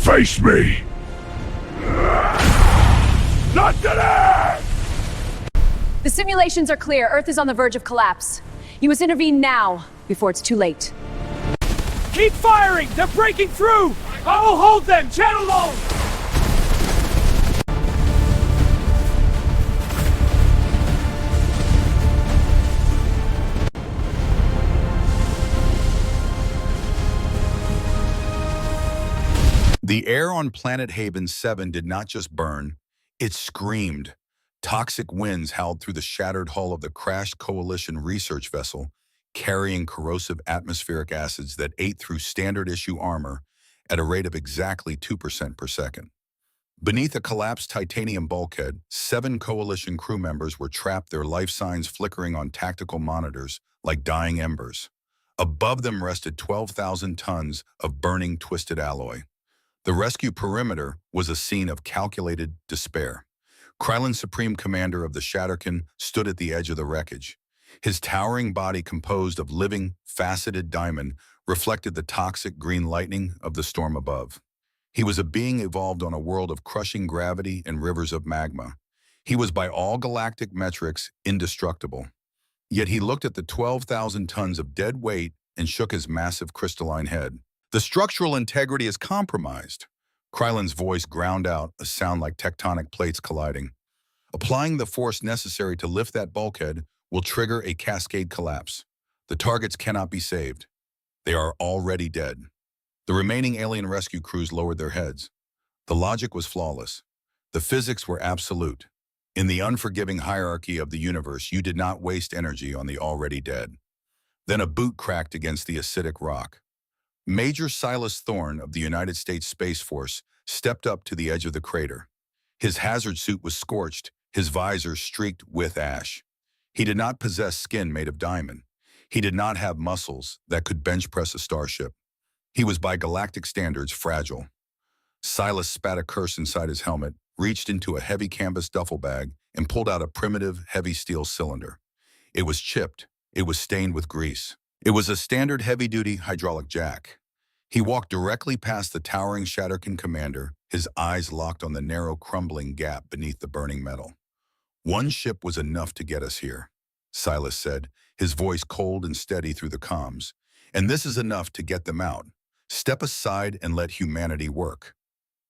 Face me! Not today! The simulations are clear. Earth is on the verge of collapse. You must intervene now, before it's too late. Keep firing! They're breaking through! I will hold them! Channel low! The air on Planet Haven 7 did not just burn, it screamed. Toxic winds howled through the shattered hull of the crashed Coalition research vessel, carrying corrosive atmospheric acids that ate through standard-issue armor at a rate of exactly 2% per second. Beneath a collapsed titanium bulkhead, 7 Coalition crew members were trapped, their life signs flickering on tactical monitors like dying embers. Above them rested 12,000 tons of burning twisted alloy. The rescue perimeter was a scene of calculated despair. Krylon, Supreme Commander of the Shatterkin, stood at the edge of the wreckage. His towering body, composed of living, faceted diamond, reflected the toxic green lightning of the storm above. He was a being evolved on a world of crushing gravity and rivers of magma. He was by all galactic metrics indestructible. Yet he looked at the 12,000 tons of dead weight and shook his massive crystalline head. The structural integrity is compromised. Krylon's voice ground out, a sound like tectonic plates colliding. Applying the force necessary to lift that bulkhead will trigger a cascade collapse. The targets cannot be saved. They are already dead. The remaining alien rescue crews lowered their heads. The logic was flawless. The physics were absolute. In the unforgiving hierarchy of the universe, you did not waste energy on the already dead. Then a boot cracked against the acidic rock. Major Silas Thorne of the United States Space Force stepped up to the edge of the crater. His hazard suit was scorched, his visor streaked with ash. He did not possess skin made of diamond. He did not have muscles that could bench press a starship. He was, by galactic standards, fragile. Silas spat a curse inside his helmet, reached into a heavy canvas duffel bag, and pulled out a primitive, heavy steel cylinder. It was chipped. It was stained with grease. It was a standard heavy-duty hydraulic jack. He walked directly past the towering Shatterkin commander, his eyes locked on the narrow, crumbling gap beneath the burning metal. "One ship was enough to get us here," Silas said, his voice cold and steady through the comms. "And this is enough to get them out. Step aside and let humanity work."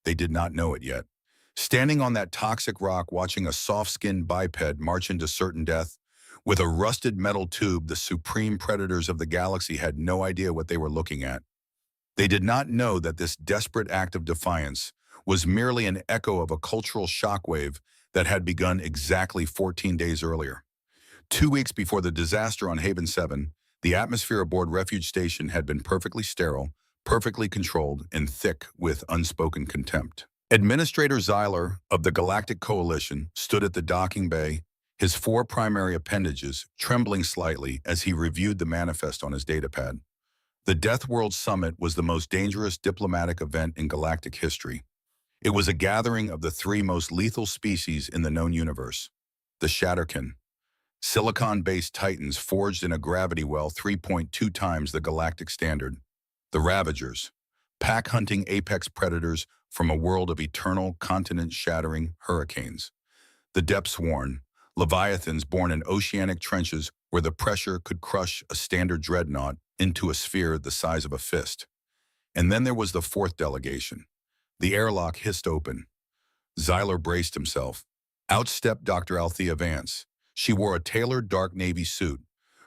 They did not know it yet. Standing on that toxic rock, watching a soft-skinned biped march into certain death, with a rusted metal tube, the supreme predators of the galaxy had no idea what they were looking at. They did not know that this desperate act of defiance was merely an echo of a cultural shockwave that had begun exactly 14 days earlier. 2 weeks before the disaster on Haven 7, the atmosphere aboard Refuge Station had been perfectly sterile, perfectly controlled, and thick with unspoken contempt. Administrator Xyler of the Galactic Coalition stood at the docking bay, his 4 primary appendages trembling slightly as he reviewed the manifest on his datapad. The Deathworld Summit was the most dangerous diplomatic event in galactic history. It was a gathering of the 3 most lethal species in the known universe. The Shatterkin, silicon-based titans forged in a gravity well 3.2 times the galactic standard. The Ravagers, pack-hunting apex predators from a world of eternal, continent-shattering hurricanes. The Depthsworn, leviathans born in oceanic trenches where the pressure could crush a standard dreadnought into a sphere the size of a fist. And then there was the 4th delegation. The airlock hissed open. Xyler braced himself. Out stepped Dr. Althea Vance. She wore a tailored dark navy suit.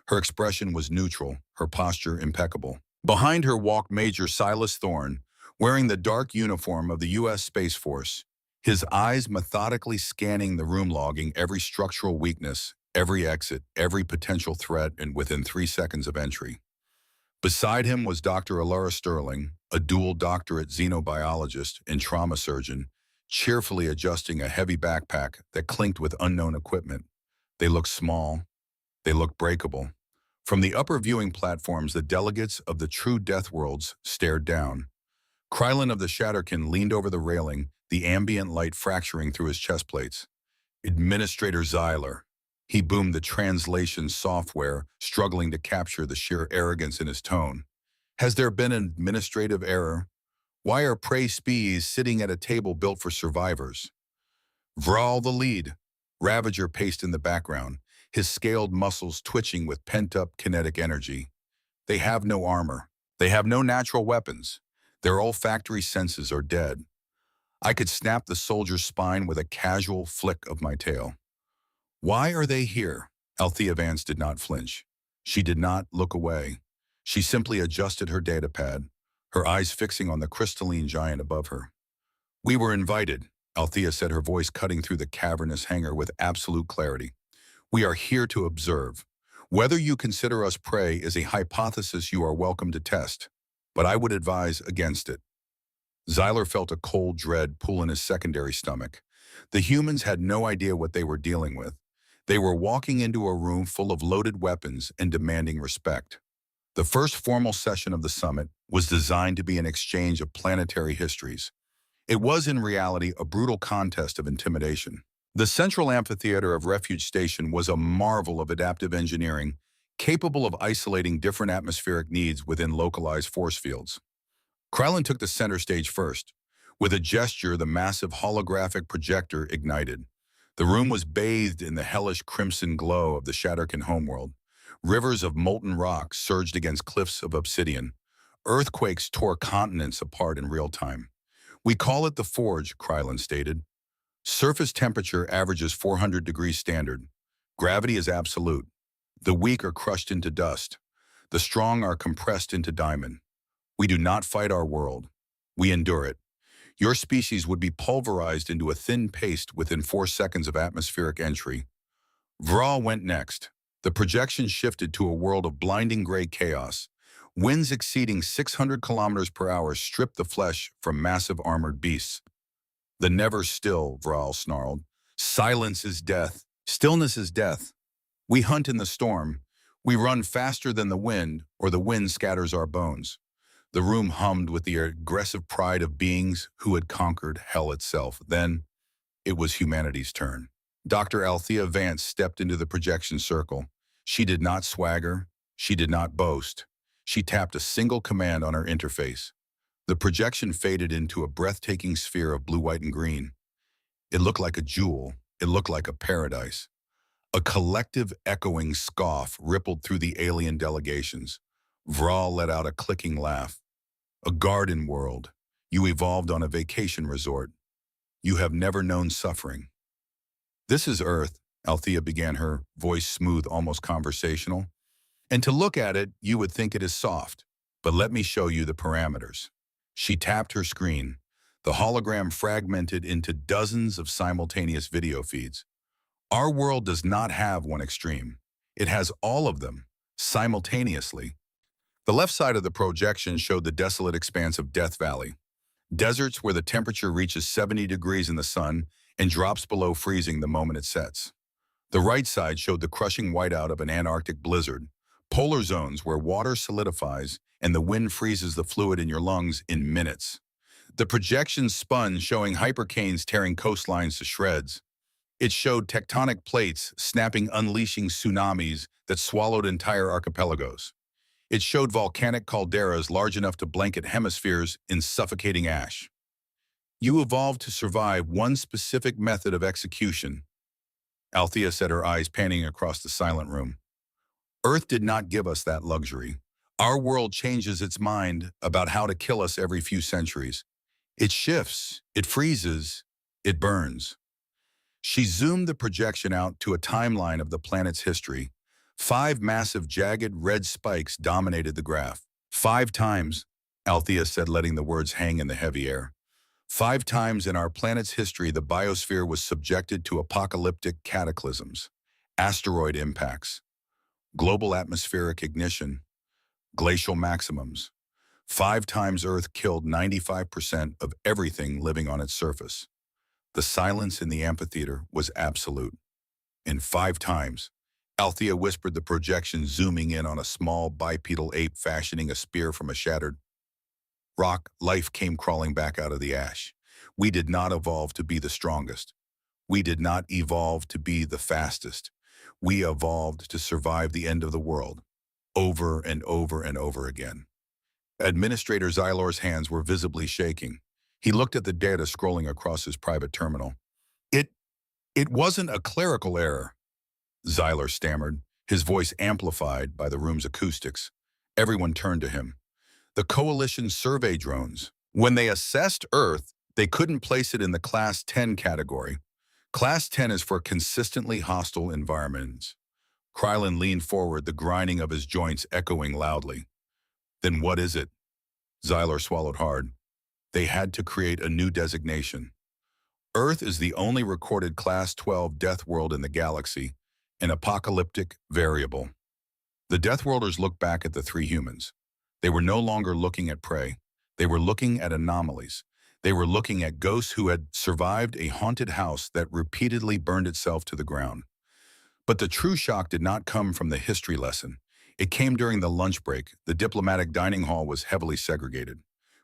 Her expression was neutral, her posture impeccable. Behind her walked Major Silas Thorne, wearing the dark uniform of the U.S. Space Force, his eyes methodically scanning the room, logging every structural weakness, every exit, every potential threat, and within 3 seconds of entry. Beside him was Dr. Alara Sterling, a dual doctorate xenobiologist and trauma surgeon, cheerfully adjusting a heavy backpack that clinked with unknown equipment. They looked small. They looked breakable. From the upper viewing platforms, the delegates of the true Deathworlds stared down. Krylon of the Shatterkin leaned over the railing, the ambient light fracturing through his chest plates. "Administrator Xyler," he boomed, the translation software struggling to capture the sheer arrogance in his tone. "Has there been an administrative error? Why are prey species sitting at a table built for survivors? Vral the lead. Ravager paced in the background, his scaled muscles twitching with pent-up kinetic energy. They have no armor. They have no natural weapons. Their olfactory senses are dead. I could snap the soldier's spine with a casual flick of my tail. Why are they here? Althea Vance did not flinch. She did not look away. She simply adjusted her datapad, her eyes fixing on the crystalline giant above her. We were invited, Althea said, her voice cutting through the cavernous hangar with absolute clarity. We are here to observe. Whether you consider us prey is a hypothesis you are welcome to test, but I would advise against it. Xyler felt a cold dread pull in his secondary stomach. The humans had no idea what they were dealing with. They were walking into a room full of loaded weapons and demanding respect. The first formal session of the summit was designed to be an exchange of planetary histories. It was in reality a brutal contest of intimidation. The central amphitheater of Refuge Station was a marvel of adaptive engineering, capable of isolating different atmospheric needs within localized force fields. Krylon took the center stage first. With a gesture, the massive holographic projector ignited. The room was bathed in the hellish crimson glow of the Shatterkin homeworld. Rivers of molten rock surged against cliffs of obsidian. Earthquakes tore continents apart in real time. We call it the Forge, Krylon stated. Surface temperature averages 400 degrees standard. Gravity is absolute. The weak are crushed into dust. The strong are compressed into diamond. We do not fight our world. We endure it. Your species would be pulverized into a thin paste within 4 seconds of atmospheric entry. Vral went next. The projection shifted to a world of blinding gray chaos. Winds exceeding 600 kilometers per hour stripped the flesh from massive armored beasts. The never still, Vral snarled. Silence is death. Stillness is death. We hunt in the storm. We run faster than the wind, or the wind scatters our bones. The room hummed with the aggressive pride of beings who had conquered hell itself. Then, it was humanity's turn. Dr. Althea Vance stepped into the projection circle. She did not swagger. She did not boast. She tapped a single command on her interface. The projection faded into a breathtaking sphere of blue, white, and green. It looked like a jewel. It looked like a paradise. A collective echoing scoff rippled through the alien delegations. Vral let out a clicking laugh. A garden world. You evolved on a vacation resort. You have never known suffering. This is Earth, Althea began, her voice smooth, almost conversational. And to look at it, you would think it is soft. But let me show you the parameters. She tapped her screen. The hologram fragmented into dozens of simultaneous video feeds. Our world does not have one extreme. It has all of them, simultaneously. The left side of the projection showed the desolate expanse of Death Valley. Deserts where the temperature reaches 70 degrees in the sun and drops below freezing the moment it sets. The right side showed the crushing whiteout of an Antarctic blizzard. Polar zones where water solidifies and the wind freezes the fluid in your lungs in minutes. The projection spun, showing hypercanes tearing coastlines to shreds. It showed tectonic plates snapping, unleashing tsunamis that swallowed entire archipelagos. It showed volcanic calderas large enough to blanket hemispheres in suffocating ash. You evolved to survive one specific method of execution, Althea said, her eyes panning across the silent room. Earth did not give us that luxury. Our world changes its mind about how to kill us every few centuries. It shifts, it freezes, it burns. She zoomed the projection out to a timeline of the planet's history. 5 massive, jagged, red spikes dominated the graph. 5 times, Althea said, letting the words hang in the heavy air. 5 times in our planet's history, the biosphere was subjected to apocalyptic cataclysms, asteroid impacts, global atmospheric ignition, glacial maximums. 5 times Earth killed 95% of everything living on its surface. The silence in the amphitheater was absolute. And 5 times, Althea whispered, the projection zooming in on a small bipedal ape fashioning a spear from a shattered rock. Life came crawling back out of the ash. We did not evolve to be the strongest. We did not evolve to be the fastest. We evolved to survive the end of the world, over and over and over again. Administrator Xylor's hands were visibly shaking. He looked at the data scrolling across his private terminal. It, it wasn't a clerical error, Xylor stammered, his voice amplified by the room's acoustics. Everyone turned to him. The Coalition survey drones. When they assessed Earth, they couldn't place it in the Class 10 category. Class 10 is for consistently hostile environments. Krylin leaned forward, the grinding of his joints echoing loudly. Then what is it? Xylor swallowed hard. They had to create a new designation. Earth is the only recorded Class 12 Deathworld in the galaxy, an apocalyptic variable. The Deathworlders looked back at the three humans. They were no longer looking at prey. They were looking at anomalies. They were looking at ghosts who had survived a haunted house that repeatedly burned itself to the ground. But the true shock did not come from the history lesson. It came during the lunch break. The diplomatic dining hall was heavily segregated.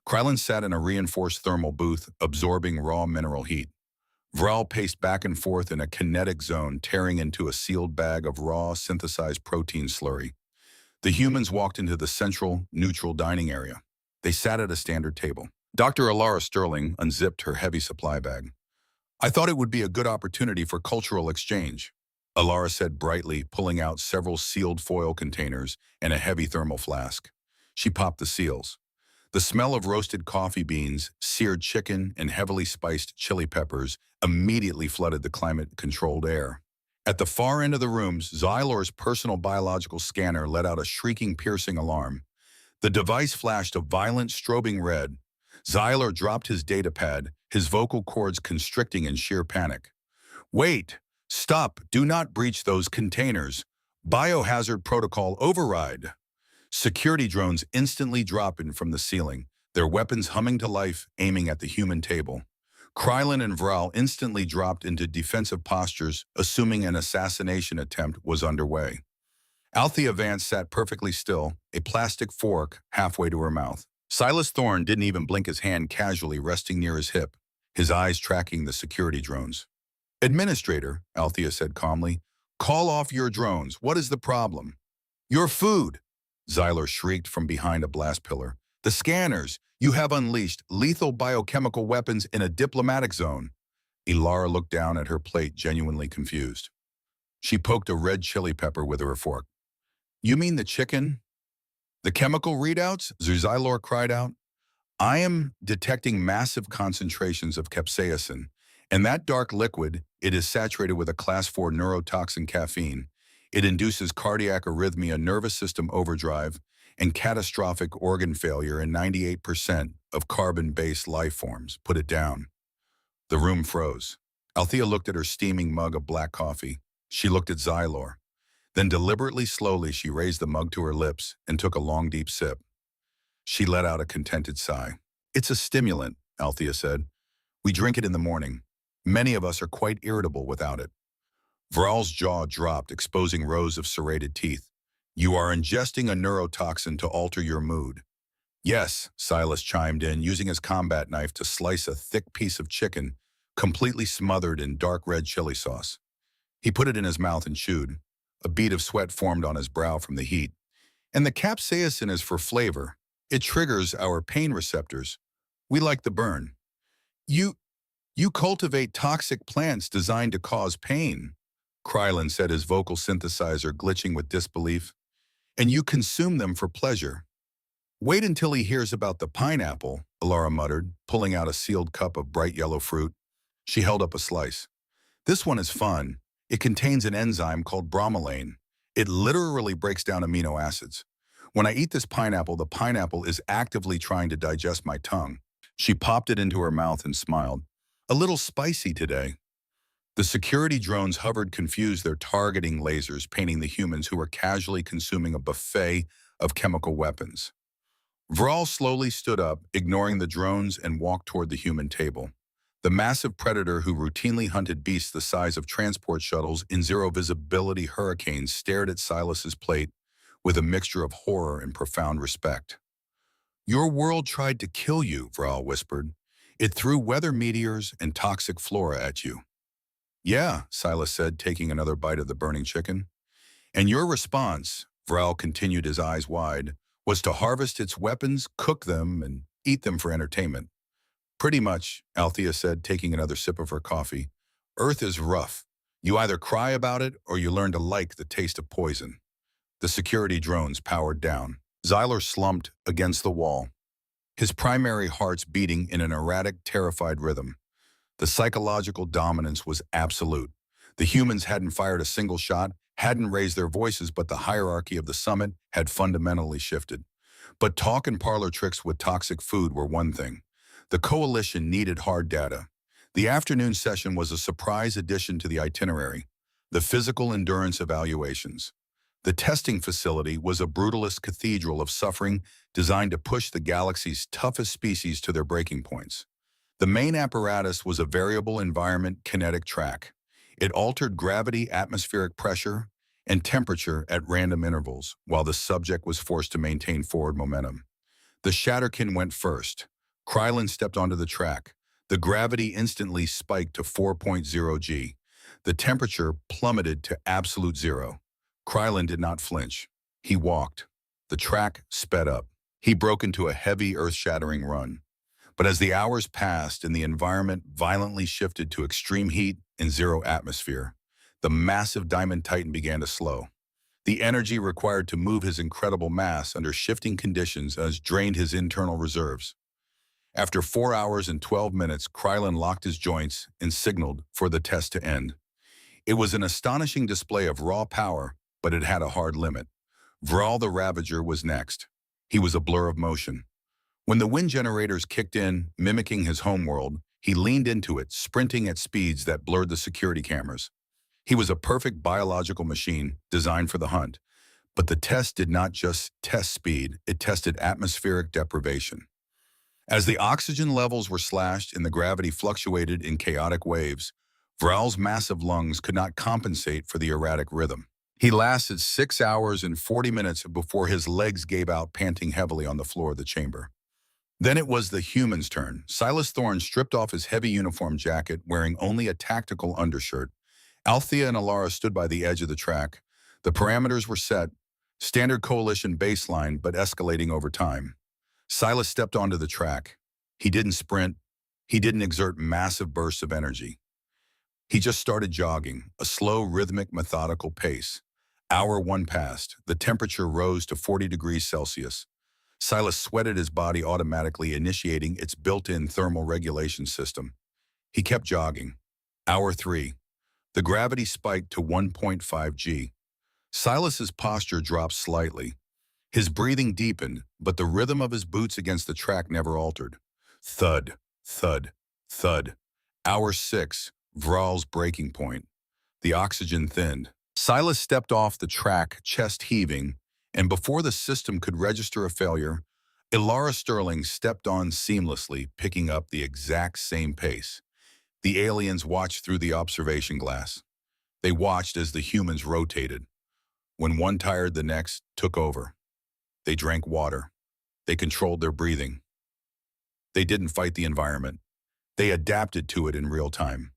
Krylin sat in a reinforced thermal booth, absorbing raw mineral heat. Vral paced back and forth in a kinetic zone, tearing into a sealed bag of raw, synthesized protein slurry. The humans walked into the central, neutral dining area. They sat at a standard table. Dr. Alara Sterling unzipped her heavy supply bag. I thought it would be a good opportunity for cultural exchange, Alara said brightly, pulling out several sealed foil containers and a heavy thermal flask. She popped the seals. The smell of roasted coffee beans, seared chicken, and heavily spiced chili peppers immediately flooded the climate-controlled air. At the far end of the room, Xylor's personal biological scanner let out a shrieking, piercing alarm. The device flashed a violent, strobing red. Xylor dropped his datapad, his vocal cords constricting in sheer panic. Wait! Stop! Do not breach those containers! Biohazard protocol override! Security drones instantly dropped in from the ceiling, their weapons humming to life, aiming at the human table. Krylin and Vral instantly dropped into defensive postures, assuming an assassination attempt was underway. Althea Vance sat perfectly still, a plastic fork halfway to her mouth. Silas Thorne didn't even blink, his hand casually resting near his hip, his eyes tracking the security drones. Administrator, Althea said calmly, call off your drones. What is the problem? Your food, Xylor shrieked from behind a blast pillar. The scanners! You have unleashed lethal biochemical weapons in a diplomatic zone. Ilara looked down at her plate, genuinely confused. She poked a red chili pepper with her fork. You mean the chicken? The chemical readouts? Xylor cried out. I am detecting massive concentrations of capsaicin, and that dark liquid, it is saturated with a class 4 neurotoxin caffeine. It induces cardiac arrhythmia, nervous system overdrive, and catastrophic organ failure in 98% of carbon-based life forms. Put it down. The room froze. Althea looked at her steaming mug of black coffee. She looked at Xylor. Then deliberately, slowly, she raised the mug to her lips and took a long, deep sip. She let out a contented sigh. It's a stimulant, Althea said. We drink it in the morning. Many of us are quite irritable without it. Vral's jaw dropped, exposing rows of serrated teeth. You are ingesting a neurotoxin to alter your mood. Yes, Silas chimed in, using his combat knife to slice a thick piece of chicken, completely smothered in dark red chili sauce. He put it in his mouth and chewed. A bead of sweat formed on his brow from the heat. And the capsaicin is for flavor. It triggers our pain receptors. We like the burn. You cultivate toxic plants designed to cause pain, Krylin said, his vocal synthesizer glitching with disbelief. And you consume them for pleasure. Wait until he hears about the pineapple, Alara muttered, pulling out a sealed cup of bright yellow fruit. She held up a slice. This one is fun. It contains an enzyme called bromelain. It literally breaks down amino acids. When I eat this pineapple, the pineapple is actively trying to digest my tongue. She popped it into her mouth and smiled. A little spicy today. The security drones hovered confused, their targeting lasers painting the humans who were casually consuming a buffet of chemical weapons. Vral slowly stood up, ignoring the drones, and walked toward the human table. The massive predator who routinely hunted beasts the size of transport shuttles in zero-visibility hurricanes stared at Silas's plate with a mixture of horror and profound respect. Your world tried to kill you, Vral whispered. It threw weather meteors and toxic flora at you. Yeah, Silas said, taking another bite of the burning chicken. And your response, Vral continued, his eyes wide, was to harvest its weapons, cook them, and eat them for entertainment. Pretty much, Althea said, taking another sip of her coffee. Earth is rough. You either cry about it or you learn to like the taste of poison. The security drones powered down. Xyler slumped against the wall, his primary hearts beating in an erratic, terrified rhythm. The psychological dominance was absolute. The humans hadn't fired a single shot, hadn't raised their voices, but the hierarchy of the summit had fundamentally shifted. But talk and parlor tricks with toxic food were one thing. The coalition needed hard data. The afternoon session was a surprise addition to the itinerary, the physical endurance evaluations. The testing facility was a brutalist cathedral of suffering designed to push the galaxy's toughest species to their breaking points. The main apparatus was a variable environment kinetic track. It altered gravity, atmospheric pressure, and temperature at random intervals, while the subject was forced to maintain forward momentum. The Shatterkin went first. Krylon stepped onto the track. The gravity instantly spiked to 4.0 G. The temperature plummeted to absolute zero. Krylon did not flinch. He walked. The track sped up. He broke into a heavy, earth-shattering run. But as the hours passed and the environment violently shifted to extreme heat and zero atmosphere, the massive Diamond Titan began to slow. The energy required to move his incredible mass under shifting conditions has drained his internal reserves. After 4 hours and 12 minutes, Krylon locked his joints and signaled for the test to end. It was an astonishing display of raw power, but it had a hard limit. Vral the Ravager was next. He was a blur of motion. When the wind generators kicked in, mimicking his homeworld, he leaned into it, sprinting at speeds that blurred the security cameras. He was a perfect biological machine designed for the hunt. But the test did not just test speed, it tested atmospheric deprivation. As the oxygen levels were slashed and the gravity fluctuated in chaotic waves, Vral's massive lungs could not compensate for the erratic rhythm. He lasted 6 hours and 40 minutes before his legs gave out, panting heavily on the floor of the chamber. Then it was the human's turn. Silas Thorne stripped off his heavy uniform jacket, wearing only a tactical undershirt. Althea and Alara stood by the edge of the track. The parameters were set, standard coalition baseline, but escalating over time. Silas stepped onto the track. He didn't sprint. He didn't exert massive bursts of energy. He just started jogging, a slow, rhythmic, methodical pace. Hour 1 passed. The temperature rose to 40 degrees Celsius. Silas sweated his body, automatically initiating its built-in thermal regulation system. He kept jogging. Hour 3. The gravity spiked to 1.5 G. Silas's posture dropped slightly. His breathing deepened, but the rhythm of his boots against the track never altered. Thud, thud, thud. Hour 6. Vral's breaking point. The oxygen thinned. Silas stepped off the track, chest heaving, and before the system could register a failure, Ilara Sterling stepped on seamlessly, picking up the exact same pace. The aliens watched through the observation glass. They watched as the humans rotated. When one tired, the next took over. They drank water. They controlled their breathing. They didn't fight the environment. They adapted to it in real time.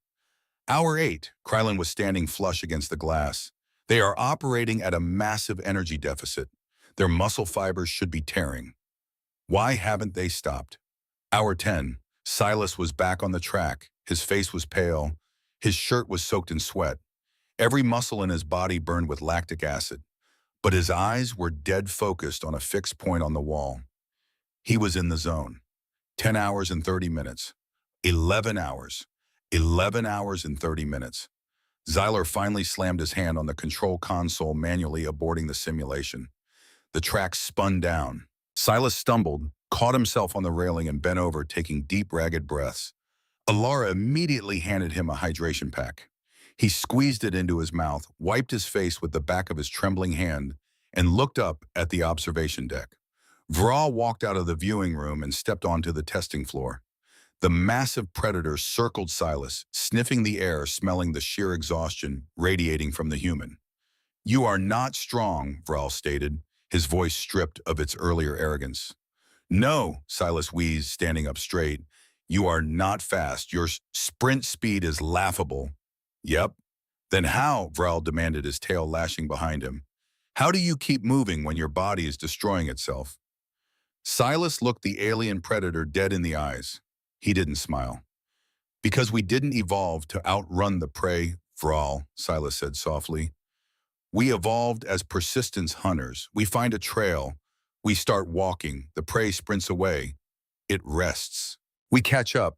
Hour 8, Krylon was standing flush against the glass. They are operating at a massive energy deficit. Their muscle fibers should be tearing. Why haven't they stopped? Hour 10, Silas was back on the track. His face was pale. His shirt was soaked in sweat. Every muscle in his body burned with lactic acid. But his eyes were dead focused on a fixed point on the wall. He was in the zone. 10 hours and 30 minutes. 11 hours. 11 hours and 30 minutes. Xyler finally slammed his hand on the control console, manually aborting the simulation. The track spun down. Silas stumbled, caught himself on the railing, and bent over, taking deep, ragged breaths. Alara immediately handed him a hydration pack. He squeezed it into his mouth, wiped his face with the back of his trembling hand, and looked up at the observation deck. Vral walked out of the viewing room and stepped onto the testing floor. The massive predator circled Silas, sniffing the air, smelling the sheer exhaustion radiating from the human. "You are not strong," Vral stated, his voice stripped of its earlier arrogance. "No," Silas wheezed, standing up straight. "You are not fast. Your sprint speed is laughable." "Yep." "Then how?" Vral demanded, his tail lashing behind him. How do you keep moving when your body is destroying itself? Silas looked the alien predator dead in the eyes. He didn't smile. Because we didn't evolve to outrun the prey, Vral, Silas said softly. We evolved as persistence hunters. We find a trail. We start walking. The prey sprints away. It rests. We catch up.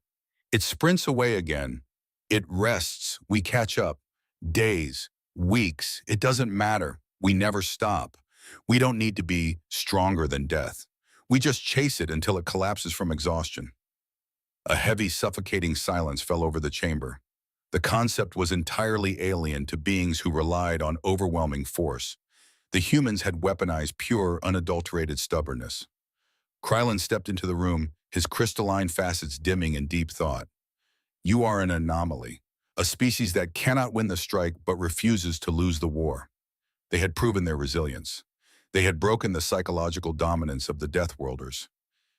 It sprints away again. It rests. We catch up. Days, weeks, it doesn't matter. We never stop. We don't need to be stronger than death. We just chase it until it collapses from exhaustion. A heavy, suffocating silence fell over the chamber. The concept was entirely alien to beings who relied on overwhelming force. The humans had weaponized pure, unadulterated stubbornness. Krylon stepped into the room, his crystalline facets dimming in deep thought. You are an anomaly, a species that cannot win the strike but refuses to lose the war. They had proven their resilience. They had broken the psychological dominance of the Deathworlders.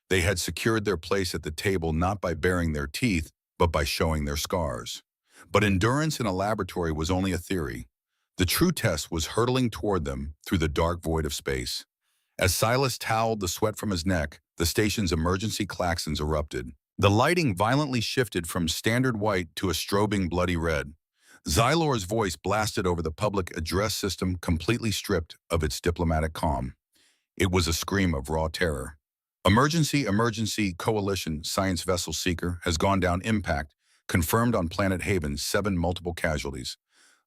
They had secured their place at the table not by baring their teeth, but by showing their scars. But endurance in a laboratory was only a theory. The true test was hurtling toward them through the dark void of space. As Silas toweled the sweat from his neck, the station's emergency klaxons erupted. The lighting violently shifted from standard white to a strobing bloody red. Xylor's voice blasted over the public address system, completely stripped of its diplomatic calm. It was a scream of raw terror. Emergency, Coalition Science Vessel Seeker has gone down impact, confirmed on Planet Haven, 7 multiple casualties.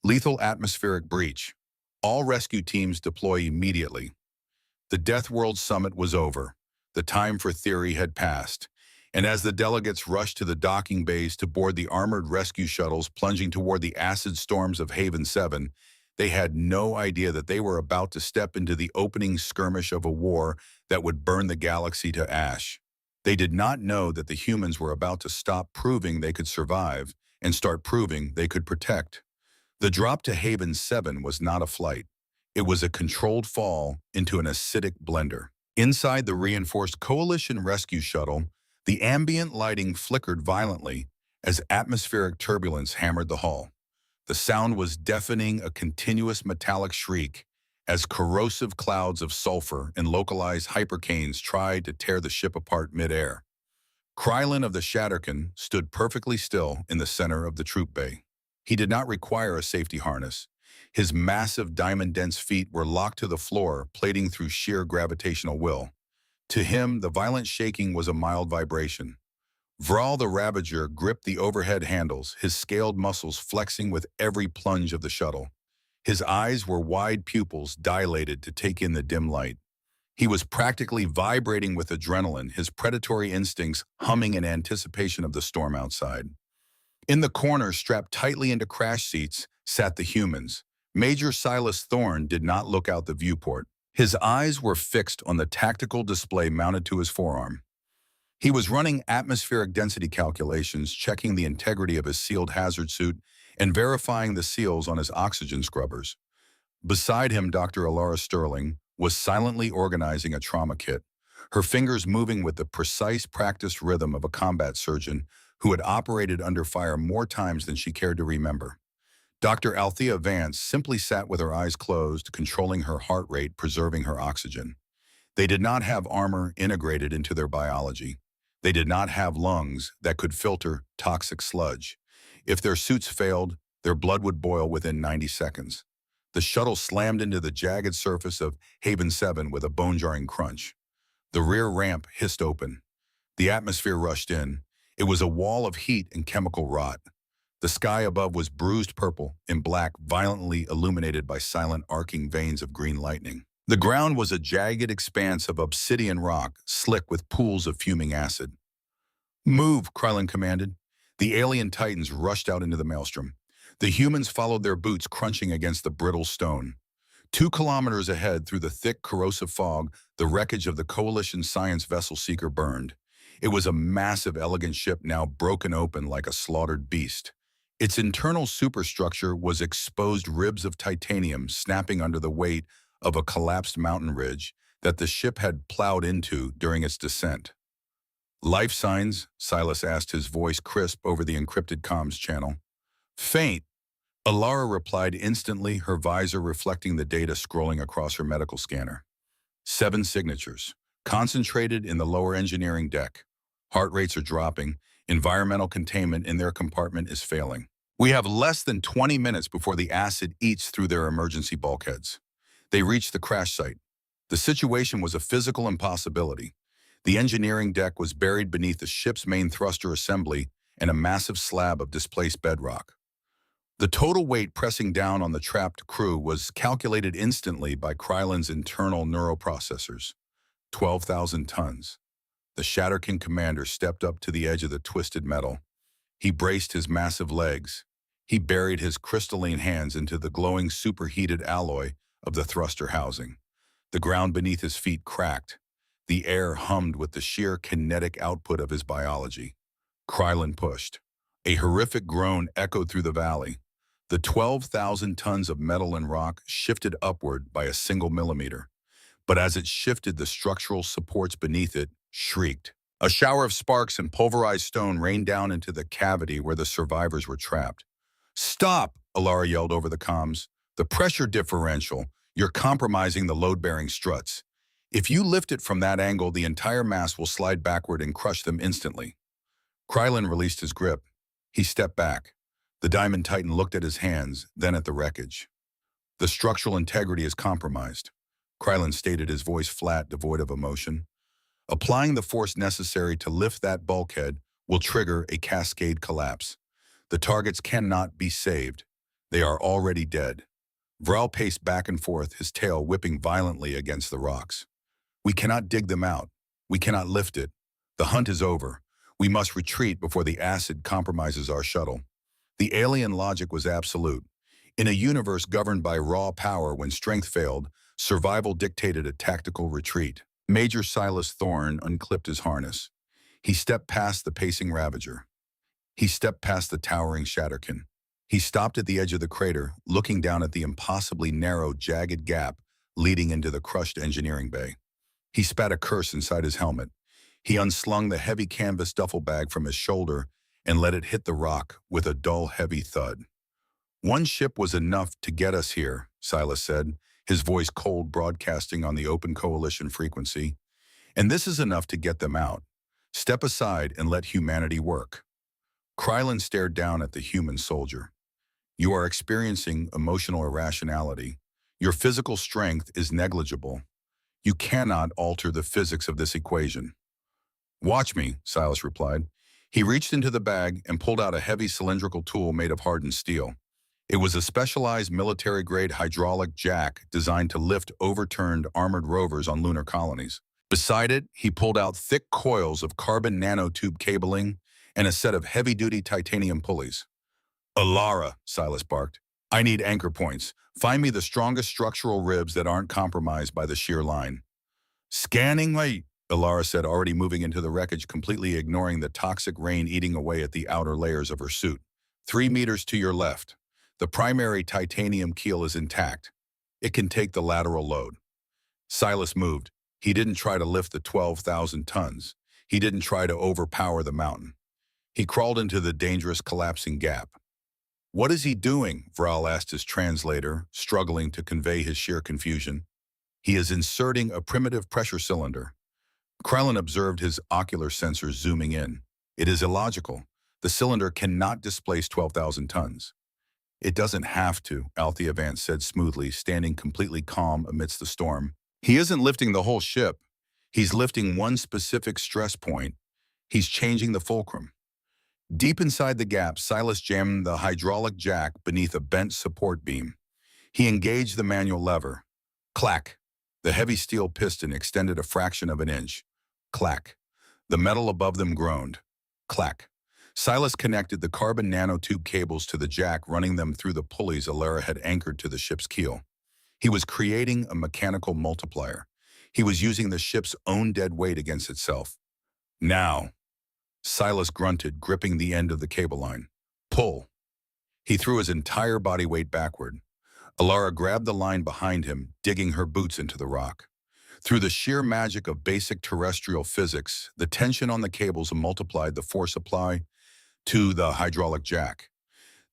Lethal atmospheric breach. All rescue teams deploy immediately. The Deathworld summit was over. The time for theory had passed. And as the delegates rushed to the docking bays to board the armored rescue shuttles plunging toward the acid storms of Haven 7, they had no idea that they were about to step into the opening skirmish of a war that would burn the galaxy to ash. They did not know that the humans were about to stop proving they could survive and start proving they could protect. The drop to Haven 7 was not a flight. It was a controlled fall into an acidic blender. Inside the reinforced Coalition rescue shuttle, the ambient lighting flickered violently as atmospheric turbulence hammered the hull. The sound was deafening, a continuous metallic shriek, as corrosive clouds of sulfur and localized hypercanes tried to tear the ship apart midair. Krylon of the Shatterkin stood perfectly still in the center of the troop bay. He did not require a safety harness. His massive diamond-dense feet were locked to the floor, plating through sheer gravitational will. To him, the violent shaking was a mild vibration. Vral the Ravager gripped the overhead handles, his scaled muscles flexing with every plunge of the shuttle. His eyes were wide pupils dilated to take in the dim light. He was practically vibrating with adrenaline, his predatory instincts humming in anticipation of the storm outside. In the corner, strapped tightly into crash seats, sat the humans. Major Silas Thorne did not look out the viewport. His eyes were fixed on the tactical display mounted to his forearm. He was running atmospheric density calculations, checking the integrity of his sealed hazard suit and verifying the seals on his oxygen scrubbers. Beside him, Dr. Alara Sterling was silently organizing a trauma kit, her fingers moving with the precise, practiced rhythm of a combat surgeon who had operated under fire more times than she cared to remember. Dr. Althea Vance simply sat with her eyes closed, controlling her heart rate, preserving her oxygen. They did not have armor integrated into their biology. They did not have lungs that could filter toxic sludge. If their suits failed, their blood would boil within 90 seconds. The shuttle slammed into the jagged surface of Haven 7 with a bone-jarring crunch. The rear ramp hissed open. The atmosphere rushed in. It was a wall of heat and chemical rot. The sky above was bruised purple and black, violently illuminated by silent arcing veins of green lightning. The ground was a jagged expanse of obsidian rock, slick with pools of fuming acid. "Move," Krylon commanded. The alien titans rushed out into the maelstrom. The humans followed their boots crunching against the brittle stone. 2 kilometers ahead, through the thick, corrosive fog, the wreckage of the Coalition Science Vessel Seeker burned. It was a massive, elegant ship now broken open like a slaughtered beast. Its internal superstructure was exposed ribs of titanium snapping under the weight of a collapsed mountain ridge that the ship had plowed into during its descent. "Life signs?" Silas asked, his voice crisp over the encrypted comms channel. "Faint, Alara replied instantly, her visor reflecting the data scrolling across her medical scanner. 7 signatures, concentrated in the lower engineering deck. Heart rates are dropping. Environmental containment in their compartment is failing. We have less than 20 minutes before the acid eats through their emergency bulkheads. They reached the crash site. The situation was a physical impossibility. The engineering deck was buried beneath the ship's main thruster assembly and a massive slab of displaced bedrock. The total weight pressing down on the trapped crew was calculated instantly by Krylan's internal neuroprocessors. 12,000 tons. The Shatterkin commander stepped up to the edge of the twisted metal. He braced his massive legs. He buried his crystalline hands into the glowing superheated alloy of the thruster housing. The ground beneath his feet cracked. The air hummed with the sheer kinetic output of his biology. Krylan pushed. A horrific groan echoed through the valley. The 12,000 tons of metal and rock shifted upward by a single millimeter. But as it shifted, the structural supports beneath it shrieked. A shower of sparks and pulverized stone rained down into the cavity where the survivors were trapped. "Stop!" Alara yelled over the comms. "The pressure differential. You're compromising the load-bearing struts. If you lift it from that angle, the entire mass will slide backward and crush them instantly." Krylan released his grip. He stepped back. The Diamond Titan looked at his hands, then at the wreckage. "The structural integrity is compromised," Krylan stated, his voice flat, devoid of emotion. "Applying the force necessary to lift that bulkhead will trigger a cascade collapse. The targets cannot be saved. They are already dead." Vral paced back and forth, his tail whipping violently against the rocks. "We cannot dig them out. We cannot lift it. The hunt is over. We must retreat before the acid compromises our shuttle." The alien logic was absolute. In a universe governed by raw power, when strength failed, survival dictated a tactical retreat. Major Silas Thorne unclipped his harness. He stepped past the pacing Ravager. He stepped past the towering Shatterkin. He stopped at the edge of the crater, looking down at the impossibly narrow, jagged gap leading into the crushed engineering bay. He spat a curse inside his helmet. He unslung the heavy canvas duffel bag from his shoulder and let it hit the rock with a dull, heavy thud. "One ship was enough to get us here," Silas said, his voice cold, broadcasting on the open coalition frequency. "And this is enough to get them out. Step aside and let humanity work." Krylan stared down at the human soldier. "You are experiencing emotional irrationality. Your physical strength is negligible. You cannot alter the physics of this equation." "Watch me," Silas replied. He reached into the bag and pulled out a heavy cylindrical tool made of hardened steel. It was a specialized military-grade hydraulic jack designed to lift overturned armored rovers on lunar colonies. Beside it, he pulled out thick coils of carbon nanotube cabling and a set of heavy-duty titanium pulleys. "Alara," Silas barked, "I need anchor points. Find me the strongest structural ribs that aren't compromised by the shear line." "Scanning wait," Alara said, already moving into the wreckage, completely ignoring the toxic rain eating away at the outer layers of her suit. 3 meters to your left. The primary titanium keel is intact. It can take the lateral load." Silas moved. He didn't try to lift the 12,000 tons. He didn't try to overpower the mountain. He crawled into the dangerous collapsing gap. "What is he doing?" Vral asked his translator, struggling to convey his sheer confusion. "He is inserting a primitive pressure cylinder." Krylan observed his ocular sensors zooming in. "It is illogical. The cylinder cannot displace 12,000 tons. "It doesn't have to," Althea Vance said smoothly, standing completely calm amidst the storm. "He isn't lifting the whole ship. He's lifting one specific stress point. He's changing the fulcrum." Deep inside the gap, Silas jammed the hydraulic jack beneath a bent support beam. He engaged the manual lever. Clack! The heavy steel piston extended a fraction of an inch. Clack! The metal above them groaned. Clack! Silas connected the carbon nanotube cables to the jack, running them through the pulleys Alara had anchored to the ship's keel. He was creating a mechanical multiplier. He was using the ship's own dead weight against itself. "Now," Silas grunted, gripping the end of the cable line. "Pull." He threw his entire body weight backward. Alara grabbed the line behind him, digging her boots into the rock. Through the sheer magic of basic terrestrial physics, the tension on the cables multiplied the force applied to the hydraulic jack.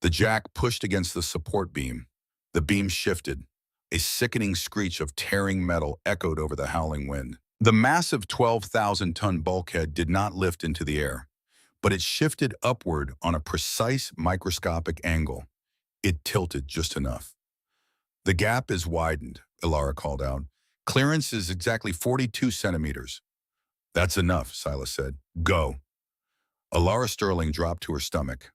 The jack pushed against the support beam. The beam shifted. A sickening screech of tearing metal echoed over the howling wind. The massive 12,000-ton bulkhead did not lift into the air, but it shifted upward on a precise microscopic angle. It tilted just enough. "The gap is widened," Ilara called out. "Clearance is exactly 42 centimeters." "That's enough," Silas said. "Go." Ilara Sterling dropped to her stomach.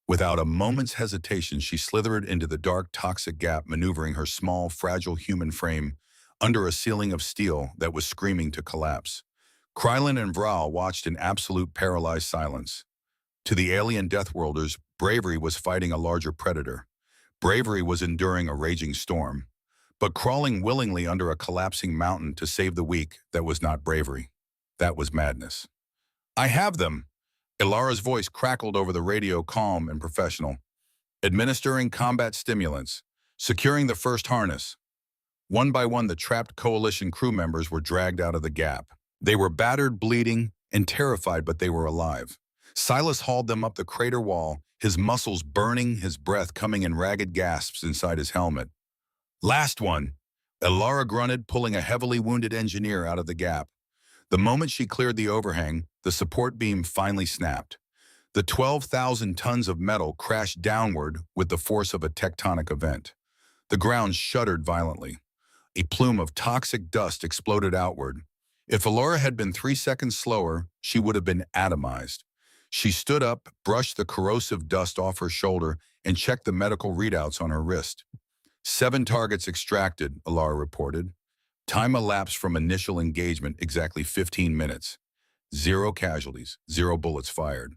Without a moment's hesitation, she slithered into the dark, toxic gap, maneuvering her small, fragile human frame under a ceiling of steel that was screaming to collapse. Krylin and Vral watched in absolute paralyzed silence. To the alien Deathworlders, bravery was fighting a larger predator. Bravery was enduring a raging storm. But crawling willingly under a collapsing mountain to save the weak, that was not bravery. That was madness. "I have them!" Ilara's voice crackled over the radio, calm and professional. "Administering combat stimulants. Securing the first harness." One by one, the trapped coalition crew members were dragged out of the gap. They were battered, bleeding, and terrified, but they were alive. Silas hauled them up the crater wall, his muscles burning, his breath coming in ragged gasps inside his helmet. "Last one," Ilara grunted, pulling a heavily wounded engineer out of the gap. The moment she cleared the overhang, the support beam finally snapped. The 12,000 tons of metal crashed downward with the force of a tectonic event. The ground shuddered violently. A plume of toxic dust exploded outward. If Ilara had been 3 seconds slower, she would have been atomized. She stood up, brushed the corrosive dust off her shoulder, and checked the medical readouts on her wrist. 7 targets extracted, Ilara reported. Time elapsed from initial engagement, exactly 15 minutes. 0 casualties, 0 bullets fired.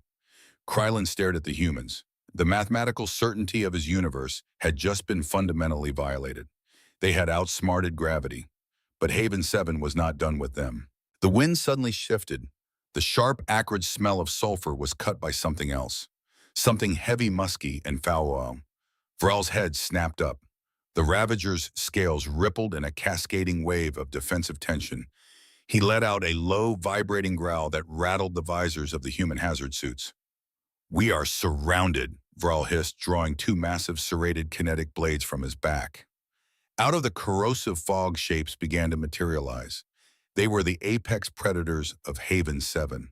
Krylin stared at the humans. The mathematical certainty of his universe had just been fundamentally violated. They had outsmarted gravity. But Haven 7 was not done with them. The wind suddenly shifted. The sharp, acrid smell of sulfur was cut by something else. Something heavy, musky, and foul. Vral's head snapped up. The Ravager's scales rippled in a cascading wave of defensive tension. He let out a low, vibrating growl that rattled the visors of the human hazard suits. "We are surrounded," Vral hissed, drawing 2 massive serrated kinetic blades from his back. Out of the corrosive fog, shapes began to materialize. They were the apex predators of Haven 7.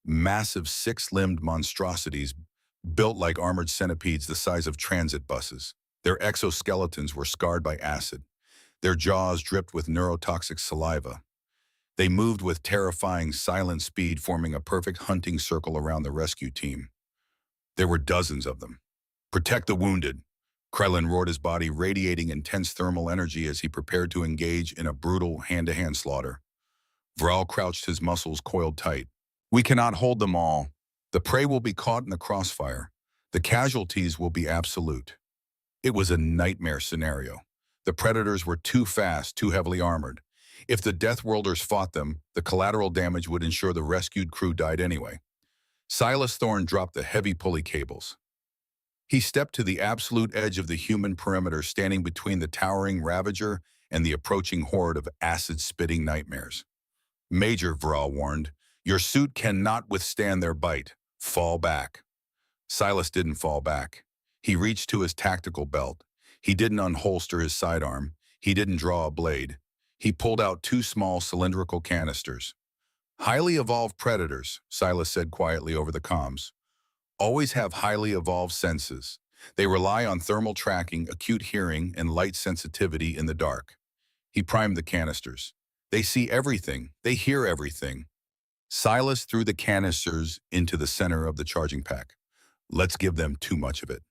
Massive 6-limbed monstrosities built like armored centipedes the size of transit buses. Their exoskeletons were scarred by acid. Their jaws dripped with neurotoxic saliva. They moved with terrifying, silent speed, forming a perfect hunting circle around the rescue team. There were dozens of them. "Protect the wounded." Krylin roared, his body radiating intense thermal energy as he prepared to engage in a brutal hand-to-hand slaughter. Vral crouched, his muscles coiled tight. "We cannot hold them all. The prey will be caught in the crossfire. The casualties will be absolute." It was a nightmare scenario. The predators were too fast, too heavily armored. If the Deathworlders fought them, the collateral damage would ensure the rescued crew died anyway. Silas Thorne dropped the heavy pulley cables. He stepped to the absolute edge of the human perimeter, standing between the towering Ravager and the approaching horde of acid-spitting nightmares. "Major," Vral warned, "your suit cannot withstand their bite. Fall back." Silas didn't fall back. He reached to his tactical belt. He didn't unholster his sidearm. He didn't draw a blade. He pulled out 2 small cylindrical canisters. "Highly evolved predators," Silas said quietly over the comms, "always have highly evolved senses. They rely on thermal tracking, acute hearing, and light sensitivity in the dark." He primed the canisters. "They see everything. They hear everything." Silas threw the canisters into the center of the charging pack. "Let's give them too much of it."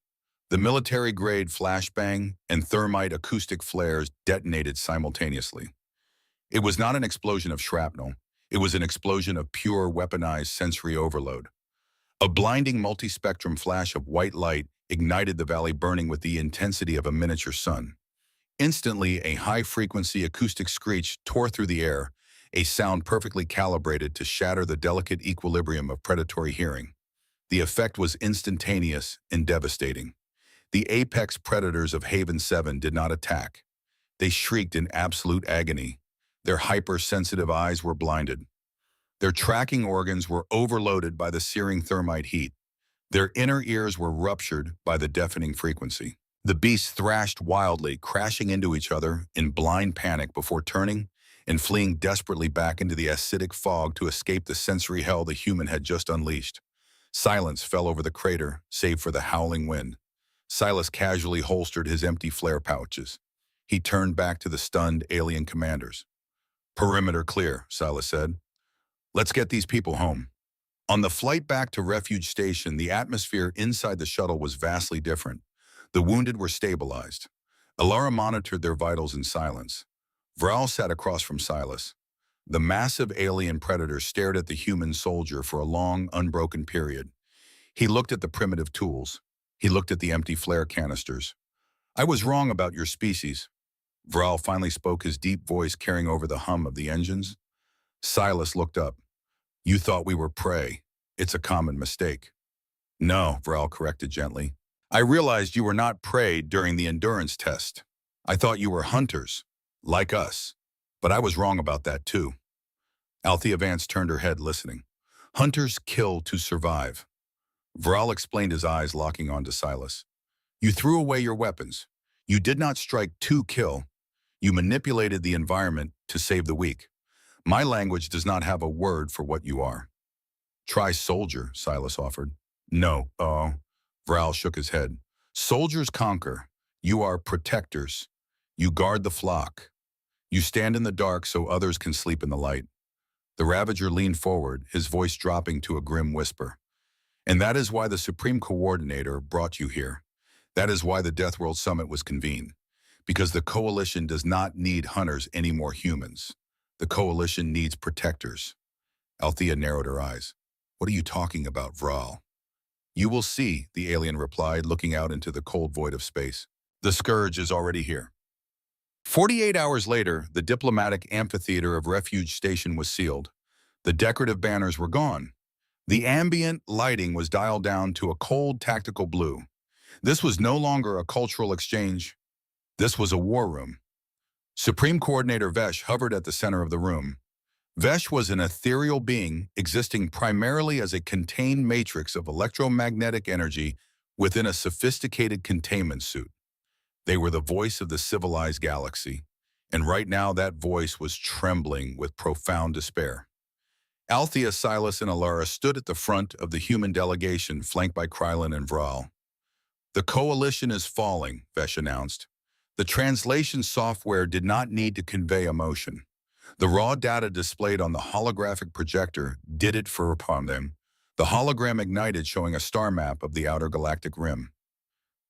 The military-grade flashbang and thermite acoustic flares detonated simultaneously. It was not an explosion of shrapnel. It was an explosion of pure weaponized sensory overload. A blinding multi-spectrum flash of white light ignited the valley, burning with the intensity of a miniature sun. Instantly, a high-frequency acoustic screech tore through the air, a sound perfectly calibrated to shatter the delicate equilibrium of predatory hearing. The effect was instantaneous and devastating. The apex predators of Haven 7 did not attack. They shrieked in absolute agony. Their hypersensitive eyes were blinded. Their tracking organs were overloaded by the searing thermite heat. Their inner ears were ruptured by the deafening frequency. The beasts thrashed wildly, crashing into each other in blind panic before turning and fleeing desperately back into the acidic fog to escape the sensory hell the human had just unleashed. Silence fell over the crater, save for the howling wind. Silas casually holstered his empty flare pouches. He turned back to the stunned alien commanders. "Perimeter clear," Silas said. "Let's get these people home." On the flight back to Refuge Station, the atmosphere inside the shuttle was vastly different. The wounded were stabilized. Alara monitored their vitals in silence. Vral sat across from Silas. The massive alien predator stared at the human soldier for a long, unbroken period. He looked at the primitive tools. He looked at the empty flare canisters. "I was wrong about your species." Vral finally spoke, his deep voice carrying over the hum of the engines. Silas looked up. "You thought we were prey. It's a common mistake." "No," Vral corrected gently. "I realized you were not prey during the endurance test. I thought you were hunters, like us. But I was wrong about that too." Althea Vance turned her head, listening. "Hunters kill to survive." Vral explained, his eyes locking onto Silas. "You threw away your weapons. You did not strike to kill. You manipulated the environment to save the weak. My language does not have a word for what you are." "Try soldier," Silas offered. "No." "Oh." Vral shook his head. "Soldiers conquer. You are protectors. You guard the flock. You stand in the dark so others can sleep in the light." The Ravager leaned forward, his voice dropping to a grim whisper. "And that is why the Supreme Coordinator brought you here. That is why the Deathworld Summit was convened. Because the Coalition does not need hunters any more humans. The Coalition needs protectors." Althea narrowed her eyes. "What are you talking about, Vral?" "You will see," the alien replied, looking out into the cold void of space. "The Scourge is already here." 48 hours later, the diplomatic amphitheater of Refuge Station was sealed. The decorative banners were gone. The ambient lighting was dialed down to a cold tactical blue. This was no longer a cultural exchange. This was a war room. Supreme Coordinator Vesh hovered at the center of the room. Vesh was an ethereal being existing primarily as a contained matrix of electromagnetic energy within a sophisticated containment suit. They were the voice of the civilized galaxy, and right now that voice was trembling with profound despair. Althea, Silas, and Alara stood at the front of the human delegation, flanked by Krylin and Vral. "The Coalition is falling," Vesh announced. The translation software did not need to convey emotion. The raw data displayed on the holographic projector did it for upon them. The hologram ignited, showing a star map of the outer galactic rim.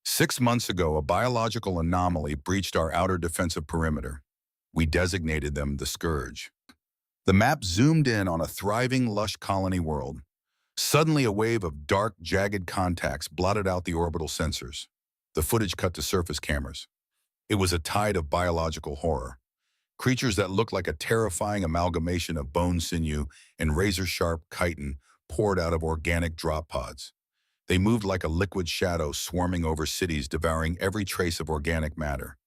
6 months ago, a biological anomaly breached our outer defensive perimeter. We designated them the Scourge. The map zoomed in on a thriving, lush colony world. Suddenly, a wave of dark, jagged contacts blotted out the orbital sensors. The footage cut to surface cameras. It was a tide of biological horror. Creatures that looked like a terrifying amalgamation of bone sinew and razor-sharp chitin poured out of organic drop pods. They moved like a liquid shadow swarming over cities, devouring every trace of organic matter.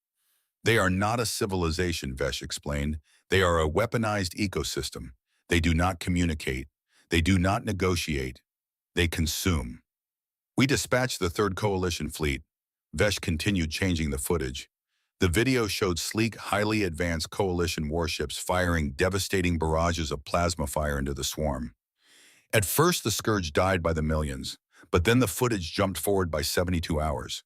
"They are not a civilization," Vesh explained. "They are a weaponized ecosystem. They do not communicate. They do not negotiate. They consume." "We dispatched the Third Coalition fleet." Vesh continued, changing the footage. The video showed sleek, highly advanced Coalition warships firing devastating barrages of plasma fire into the swarm. At first, the Scourge died by the millions, but then the footage jumped forward by 72 hours.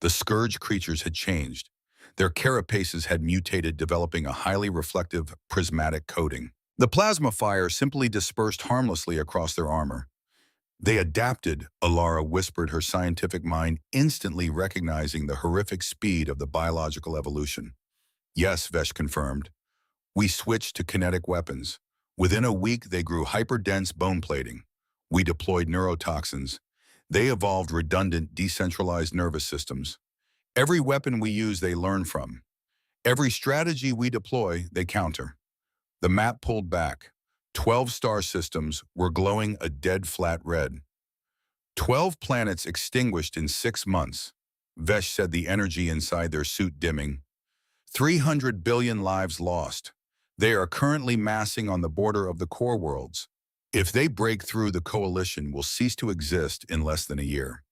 The Scourge creatures had changed. Their carapaces had mutated, developing a highly reflective, prismatic coating. The plasma fire simply dispersed harmlessly across their armor. "They adapted," Alara whispered, her scientific mind instantly recognizing the horrific speed of the biological evolution. "Yes," Vesh confirmed. "We switched to kinetic weapons. Within a week, they grew hyperdense bone plating. We deployed neurotoxins. They evolved redundant, decentralized nervous systems. Every weapon we use, they learn from. Every strategy we deploy, they counter." The map pulled back. 12 star systems were glowing a dead flat red. 12 planets extinguished in 6 months. Vesh said, the energy inside their suit dimming. 300 billion lives lost. They are currently massing on the border of the core worlds. If they break through, the coalition will cease to exist in less than a year.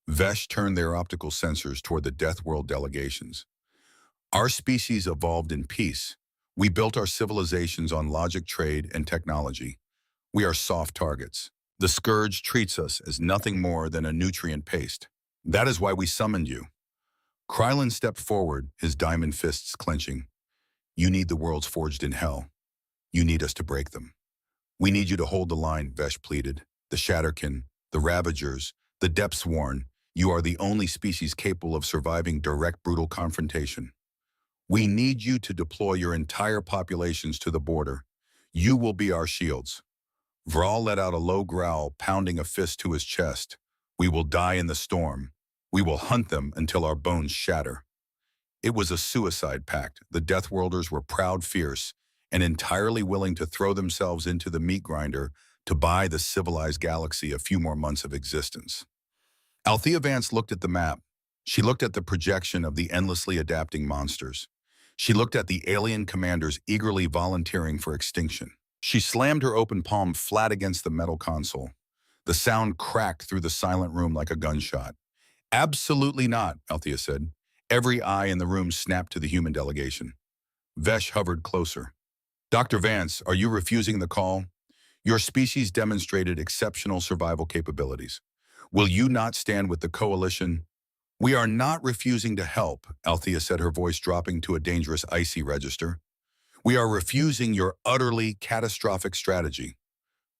Vesh turned their optical sensors toward the Deathworld delegations. Our species evolved in peace. We built our civilizations on logic, trade, and technology. We are soft targets. The Scourge treats us as nothing more than a nutrient paste. That is why we summoned you. Krylon stepped forward, his diamond fists clenching. You need the worlds forged in hell. You need us to break them. We need you to hold the line, Vesh pleaded. The Shatterkin, the Ravagers, the Depthsworn, you are the only species capable of surviving direct, brutal confrontation. We need you to deploy your entire populations to the border. You will be our shields. Vral let out a low growl, pounding a fist to his chest. We will die in the storm. We will hunt them until our bones shatter. It was a suicide pact. The Deathworlders were proud, fierce, and entirely willing to throw themselves into the meat grinder to buy the civilized galaxy a few more months of existence. Althea Vance looked at the map. She looked at the projection of the endlessly adapting monsters. She looked at the alien commanders eagerly volunteering for extinction. She slammed her open palm flat against the metal console. The sound cracked through the silent room like a gunshot. Absolutely not, Althea said. Every eye in the room snapped to the human delegation. Vesh hovered closer. Dr. Vance, are you refusing the call? Your species demonstrated exceptional survival capabilities. Will you not stand with the coalition? We are not refusing to help, Althea said, her voice dropping to a dangerous icy register. We are refusing your utterly catastrophic strategy.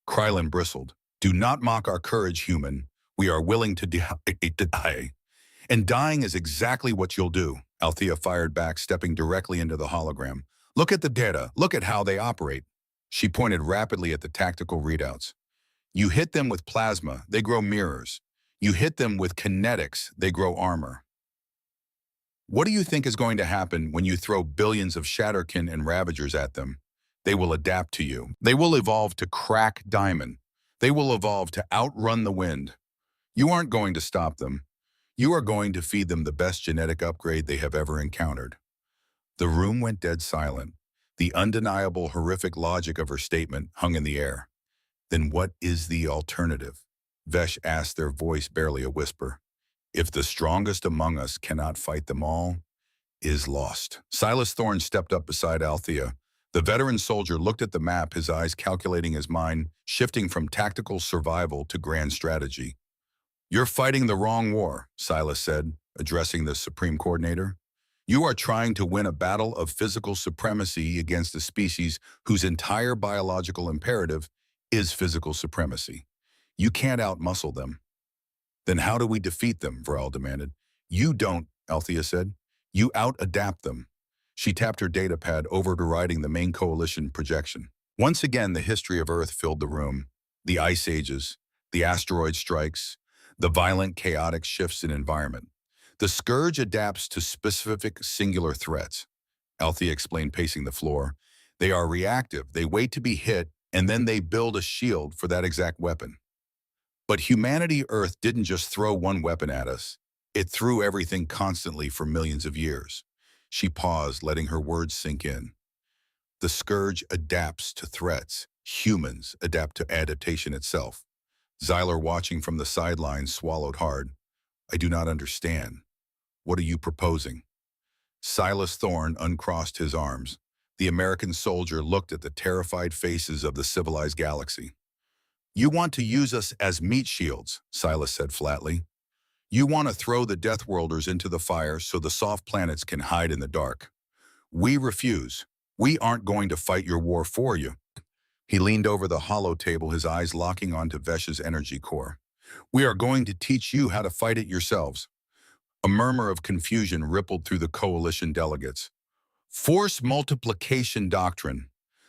Krylon bristled. Do not mock our courage, human. We are willing to die. And dying is exactly what you'll do, Althea fired back, stepping directly into the hologram. Look at the data. Look at how they operate. She pointed rapidly at the tactical readouts. You hit them with plasma, they grow mirrors. You hit them with kinetics, they grow armor. What do you think is going to happen when you throw billions of Shatterkin and Ravagers at them? They will adapt to you. They will evolve to crack diamond. They will evolve to outrun the wind. You aren't going to stop them. You are going to feed them the best genetic upgrade they have ever encountered. The room went dead silent. The undeniable, horrific logic of her statement hung in the air. Then what is the alternative? Vesh asked, their voice barely a whisper. If the strongest among us cannot fight them all, is lost. Silas Thorne stepped up beside Althea. The veteran soldier looked at the map, his eyes calculating, his mind shifting from tactical survival to grand strategy. You're fighting the wrong war, Silas said, addressing the Supreme Coordinator. You are trying to win a battle of physical supremacy against a species whose entire biological imperative is physical supremacy. You can't outmuscle them. Then how do we defeat them? Vral demanded. You don't, Althea said. You out-adapt them. She tapped her datapad, overriding the main coalition projection. Once again, the history of Earth filled the room. The ice ages, the asteroid strikes, the violent, chaotic shifts in environment. The Scourge adapts to specific, singular threats. Althea explained, pacing the floor. They are reactive. They wait to be hit, and then they build a shield for that exact weapon. But humanity, Earth, didn't just throw one weapon at us. It threw everything constantly for millions of years. She paused, letting her words sink in. The Scourge adapts to threats. Humans adapt to adaptation itself. Xyler, watching from the sidelines, swallowed hard. I do not understand. What are you proposing? Silas Thorne uncrossed his arms. The American soldier looked at the terrified faces of the civilized galaxy. You want to use us as meat shields, Silas said flatly. You want to throw the Deathworlders into the fire so the soft planets can hide in the dark. We refuse. We aren't going to fight your war for you. He leaned over the hollow table, his eyes locking onto Vesh's energy core. We are going to teach you how to fight it yourselves. A murmur of confusion rippled through the coalition delegates. Force multiplication doctrine.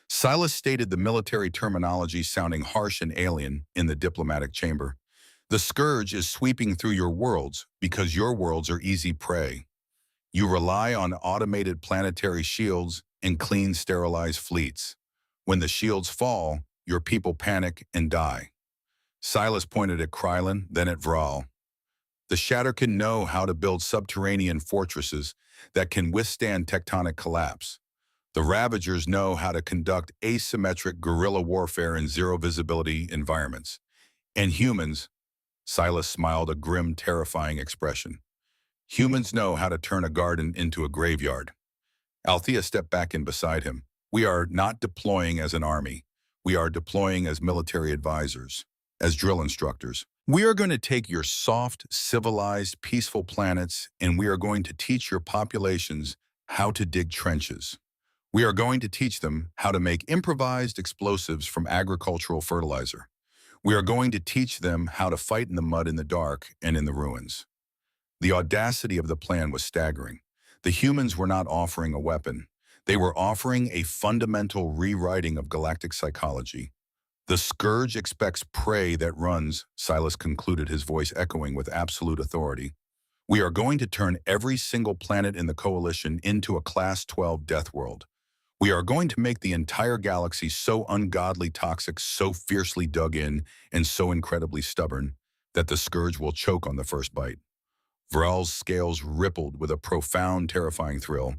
Silas stated the military terminology, sounding harsh and alien in the diplomatic chamber. The Scourge is sweeping through your worlds because your worlds are easy prey. You rely on automated planetary shields and clean, sterilized fleets. When the shields fall, your people panic and die. Silas pointed at Krylon, then at Vral. The Shatterkin know how to build subterranean fortresses that can withstand tectonic collapse. The Ravagers know how to conduct asymmetric guerrilla warfare in zero-visibility environments. And humans, Silas smiled a grim, terrifying expression. Humans know how to turn a garden into a graveyard. Althea stepped back in beside him. We are not deploying as an army. We are deploying as military advisors, as drill instructors. We are going to take your soft, civilized, peaceful planets, and we are going to teach your populations how to dig trenches. We are going to teach them how to make improvised explosives from agricultural fertilizer. We are going to teach them how to fight in the mud in the dark and in the ruins. The audacity of the plan was staggering. The humans were not offering a weapon. They were offering a fundamental rewriting of galactic psychology. The Scourge expects prey that runs, Silas concluded, his voice echoing with absolute authority. We are going to turn every single planet in the Coalition into a Class 12 Deathworld. We are going to make the entire galaxy so ungodly toxic, so fiercely dug in, and so incredibly stubborn that the Scourge will choke on the first bite. Vrel's scales rippled with a profound, terrifying thrill.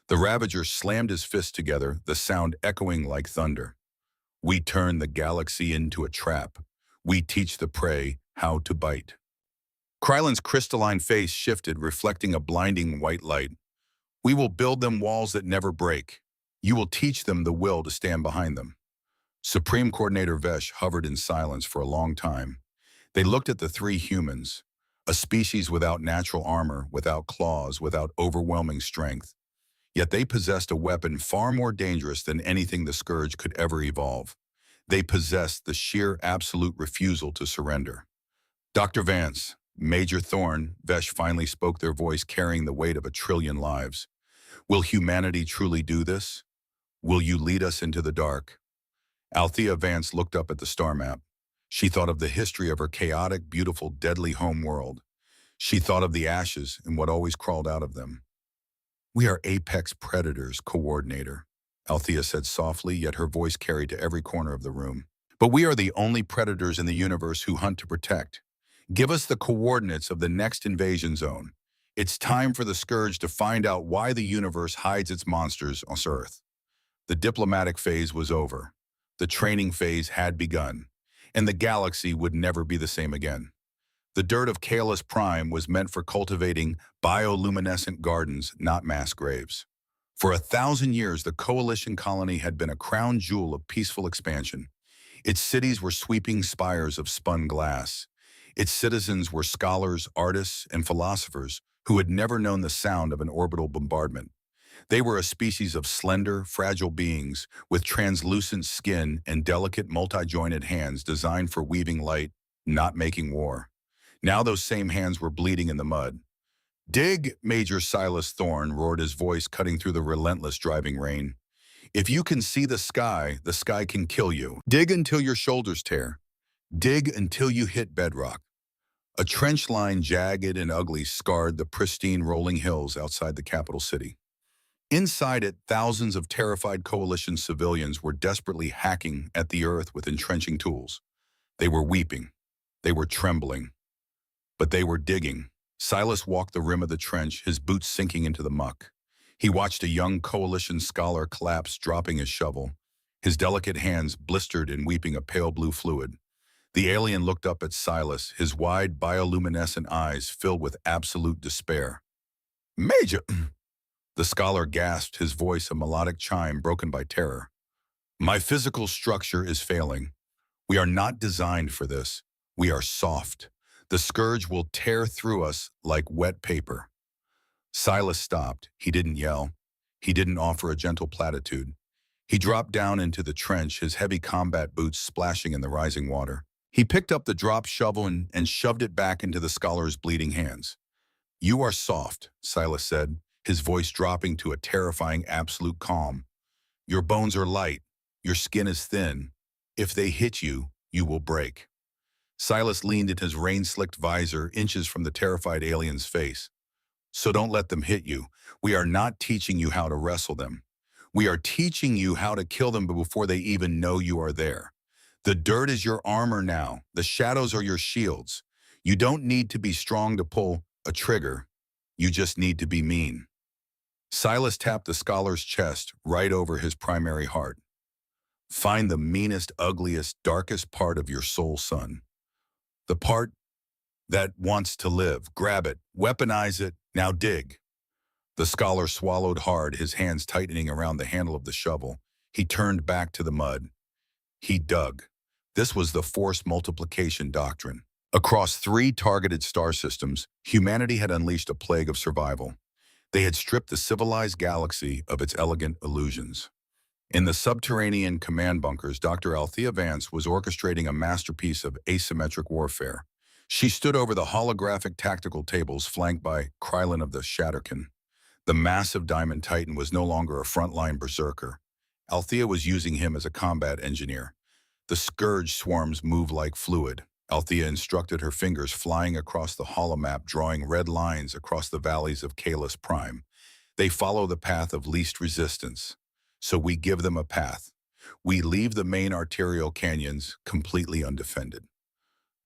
The Ravager slammed his fists together, the sound echoing like thunder. We turn the galaxy into a trap. We teach the prey how to bite. Krylan's crystalline face shifted, reflecting a blinding white light. We will build them walls that never break. You will teach them the will to stand behind them. Supreme Coordinator Vesh hovered in silence for a long time. They looked at the three humans, a species without natural armor, without claws, without overwhelming strength. Yet they possessed a weapon far more dangerous than anything the Scourge could ever evolve. They possessed the sheer absolute refusal to surrender. Dr. Vance, Major Thorne, Vesh finally spoke, their voice carrying the weight of 1 trillion lives. Will humanity truly do this? Will you lead us into the dark? Althea Vance looked up at the star map. She thought of the history of her chaotic, beautiful, deadly home world. She thought of the ashes and what always crawled out of them. We are apex predators, Coordinator, Althea said softly, yet her voice carried to every corner of the room. But we are the only predators in the universe who hunt to protect. Give us the coordinates of the next invasion zone. It's time for the Scourge to find out why the universe hides its monsters on Earth. The diplomatic phase was over. The training phase had begun, and the galaxy would never be the same again. The dirt of Kalis Prime was meant for cultivating bioluminescent gardens, not mass graves. For 1,000 years, the Coalition colony had been a crown jewel of peaceful expansion. Its cities were sweeping spires of spun glass. Its citizens were scholars, artists, and philosophers who had never known the sound of an orbital bombardment. They were a species of slender, fragile beings with translucent skin and delicate, multi-jointed hands designed for weaving light, not making war. Now those same hands were bleeding in the mud. Dig, Major Silas Thorne roared, his voice cutting through the relentless driving rain. If you can see the sky can kill you. Dig until your shoulders tear. Dig until you hit bedrock. A trench line, jagged and ugly, scarred the pristine rolling hills outside the capital city. Inside it, thousands of terrified Coalition civilians were desperately hacking at the earth with entrenching tools. They were weeping. They were trembling. But they were digging. Silas walked the rim of the trench, his boots sinking into the muck. He watched a young Coalition scholar collapse, dropping his shovel, his delicate hands blistered and weeping a pale blue fluid. The alien looked up at Silas, his wide bioluminescent eyes filled with absolute despair. Major! The scholar gasped, his voice a melodic chime broken by terror. My physical structure is failing. We are not designed for this. We are soft. The Scourge will tear through us like wet paper. Silas stopped. He didn't yell. He didn't offer a gentle platitude. He dropped down into the trench, his heavy combat boots splashing in the rising water. He picked up the dropped shovel and shoved it back into the scholar's bleeding hands. You are soft, Silas said, his voice dropping to a terrifying absolute calm. Your bones are light. Your skin is thin. If they hit you, you will break. Silas leaned in his rain-slicked visor, inches from the terrified alien's face. So don't let them hit you. We are not teaching you how to wrestle them. We are teaching you how to kill them before they even know you are there. The dirt is your armor now. The shadows are your shields. You don't need to be strong to pull a trigger. You just need to be mean. Silas tapped the scholar's chest right over his primary heart. Find the meanest, ugliest, darkest part of your soul, son. The part that wants to live. Grab it, weaponize it, now dig. The scholar swallowed hard, his hands tightening around the handle of the shovel. He turned back to the mud. He dug. This was the force multiplication doctrine. Across 3 targeted star systems, humanity had unleashed a plague of survival. They had stripped the civilized galaxy of its elegant illusions. In the subterranean command bunkers, Dr. Althea Vance was orchestrating a masterpiece of asymmetric warfare. She stood over the holographic tactical tables flanked by Krylon of the Shatterkin. The massive Diamond Titan was no longer a frontline berserker. Althea was using him as a combat engineer. The Scourge swarms move like fluid. Althea instructed, her fingers flying across the holomap, drawing red lines across the valleys of Kalis Prime. They follow the path of least resistance. So we give them a path. We leave the main arterial canyons completely undefended.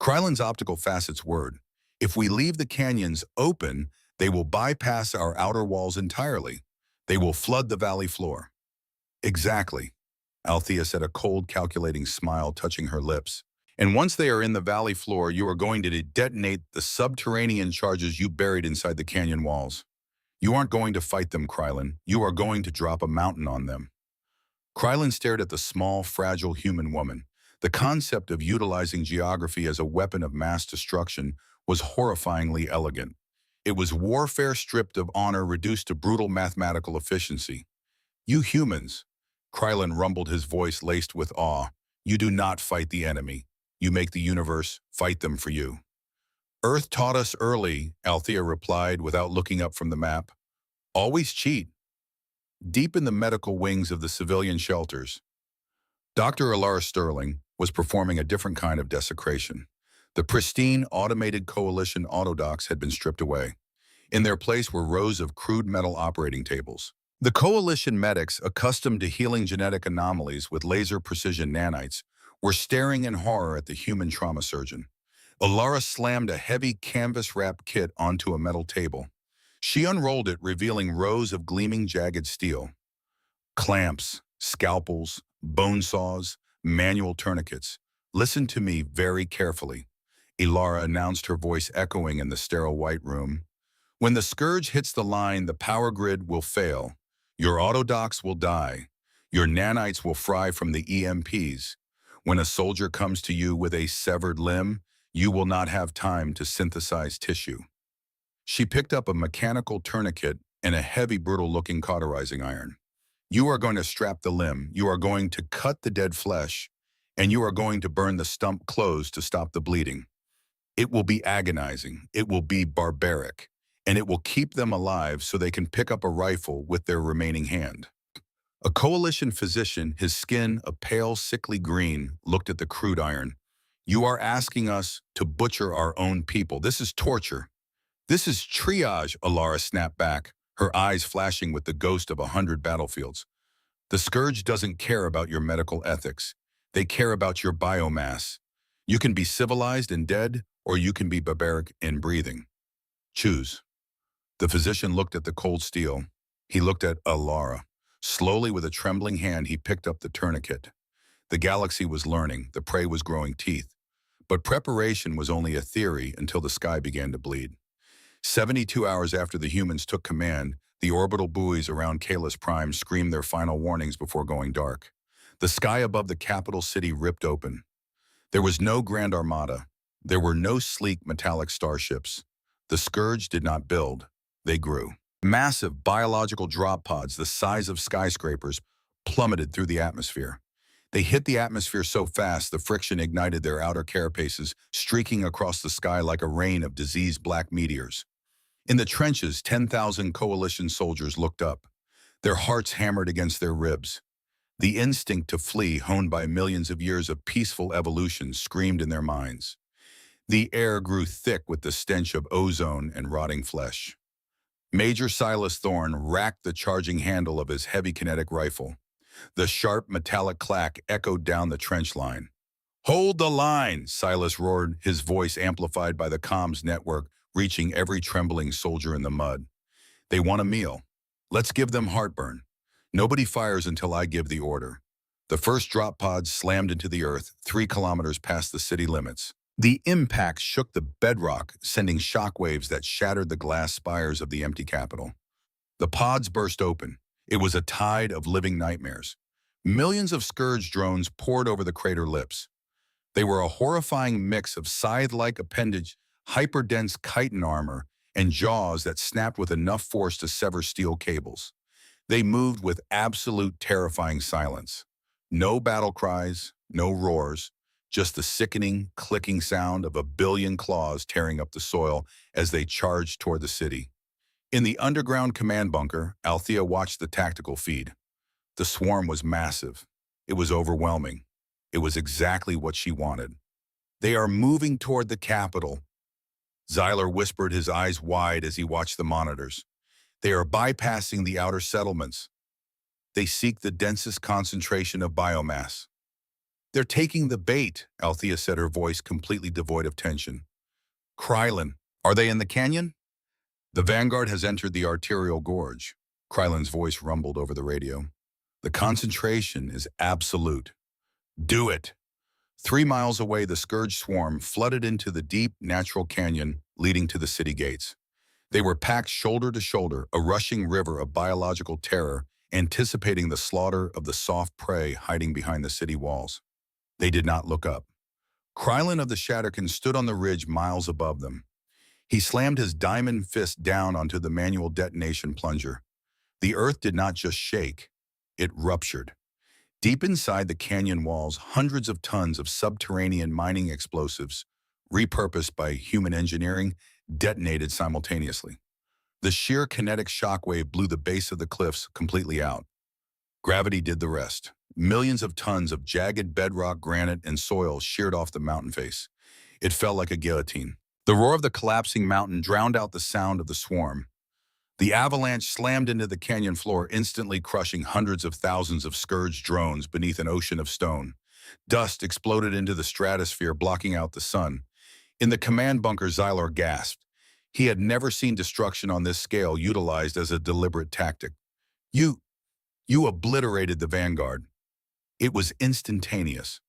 Krylon's optical facets word, if we leave the canyons open, they will bypass our outer walls entirely. They will flood the valley floor. Exactly, Althea said, a cold, calculating smile touching her lips. And once they are in the valley floor, you are going to detonate the subterranean charges you buried inside the canyon walls. You aren't going to fight them, Krylon. You are going to drop a mountain on them. Krylon stared at the small, fragile human woman. The concept of utilizing geography as a weapon of mass destruction was horrifyingly elegant. It was warfare stripped of honor, reduced to brutal mathematical efficiency. You humans, Krylon rumbled, his voice laced with awe, you do not fight the enemy. You make the universe fight them for you. Earth taught us early, Althea replied without looking up from the map. Always cheat. Deep in the medical wings of the civilian shelters, Dr. Alara Sterling was performing a different kind of desecration. The pristine, automated Coalition autodocs had been stripped away. In their place were rows of crude metal operating tables. The Coalition medics, accustomed to healing genetic anomalies with laser precision nanites, were staring in horror at the human trauma surgeon. Alara slammed a heavy canvas-wrapped kit onto a metal table. She unrolled it, revealing rows of gleaming, jagged steel. Clamps, scalpels, bone saws, manual tourniquets. Listen to me very carefully, Alara announced, her voice echoing in the sterile white room. When the Scourge hits the line, the power grid will fail. Your autodocs will die. Your nanites will fry from the EMPs. When a soldier comes to you with a severed limb, you will not have time to synthesize tissue. She picked up a mechanical tourniquet and a heavy, brutal-looking cauterizing iron. You are going to strap the limb, you are going to cut the dead flesh, and you are going to burn the stump closed to stop the bleeding. It will be agonizing, it will be barbaric, and it will keep them alive so they can pick up a rifle with their remaining hand. A Coalition physician, his skin a pale, sickly green, looked at the crude iron. You are asking us to butcher our own people. This is torture. This is triage, Alara snapped back, her eyes flashing with the ghost of 100 battlefields. The Scourge doesn't care about your medical ethics. They care about your biomass. You can be civilized and dead, or you can be barbaric and breathing. Choose. The physician looked at the cold steel. He looked at Alara. Slowly, with a trembling hand, he picked up the tourniquet. The galaxy was learning, the prey was growing teeth. But preparation was only a theory until the sky began to bleed. 72 hours after the humans took command, the orbital buoys around Kalis Prime screamed their final warnings before going dark. The sky above the capital city ripped open. There was no Grand Armada. There were no sleek metallic starships. The Scourge did not build, they grew. Massive biological drop pods the size of skyscrapers plummeted through the atmosphere. They hit the atmosphere so fast the friction ignited their outer carapaces, streaking across the sky like a rain of diseased black meteors. In the trenches, 10,000 Coalition soldiers looked up. Their hearts hammered against their ribs. The instinct to flee, honed by millions of years of peaceful evolution, screamed in their minds. The air grew thick with the stench of ozone and rotting flesh. Major Silas Thorne racked the charging handle of his heavy kinetic rifle. The sharp metallic clack echoed down the trench line. "Hold the line!" Silas roared, his voice amplified by the comms network, reaching every trembling soldier in the mud. "They want a meal. Let's give them heartburn. Nobody fires until I give the order. The first drop pod slammed into the earth 3 kilometers past the city limits. The impact shook the bedrock, sending shockwaves that shattered the glass spires of the empty capital. The pods burst open. It was a tide of living nightmares. Millions of Scourge drones poured over the crater lips. They were a horrifying mix of scythe-like appendage, hyper-dense chitin armor, and jaws that snapped with enough force to sever steel cables. They moved with absolute terrifying silence. No battle cries, no roars, just the sickening, clicking sound of a billion claws tearing up the soil as they charged toward the city. In the underground command bunker, Althea watched the tactical feed. The swarm was massive. It was overwhelming. It was exactly what she wanted. They are moving toward the capital. Xyler whispered, his eyes wide as he watched the monitors. They are bypassing the outer settlements. They seek the densest concentration of biomass. They're taking the bait, Althea said, her voice completely devoid of tension. Krylin, are they in the canyon? The vanguard has entered the arterial gorge. Krylin's voice rumbled over the radio. The concentration is absolute. Do it. 3 miles away, the Scourge swarm flooded into the deep, natural canyon leading to the city gates. They were packed shoulder to shoulder, a rushing river of biological terror, anticipating the slaughter of the soft prey hiding behind the city walls. They did not look up. Krylin of the Shatterkin stood on the ridge miles above them. He slammed his diamond fist down onto the manual detonation plunger. The earth did not just shake, it ruptured. Deep inside the canyon walls, hundreds of tons of subterranean mining explosives, repurposed by human engineering, detonated simultaneously. The sheer kinetic shockwave blew the base of the cliffs completely out. Gravity did the rest. Millions of tons of jagged bedrock, granite, and soil sheared off the mountain face. It felt like a guillotine. The roar of the collapsing mountain drowned out the sound of the swarm. The avalanche slammed into the canyon floor, instantly crushing hundreds of thousands of Scourge drones beneath an ocean of stone. Dust exploded into the stratosphere, blocking out the sun. In the command bunker, Xyler gasped. He had never seen destruction on this scale utilized as a deliberate tactic. You obliterated the vanguard. It was instantaneous.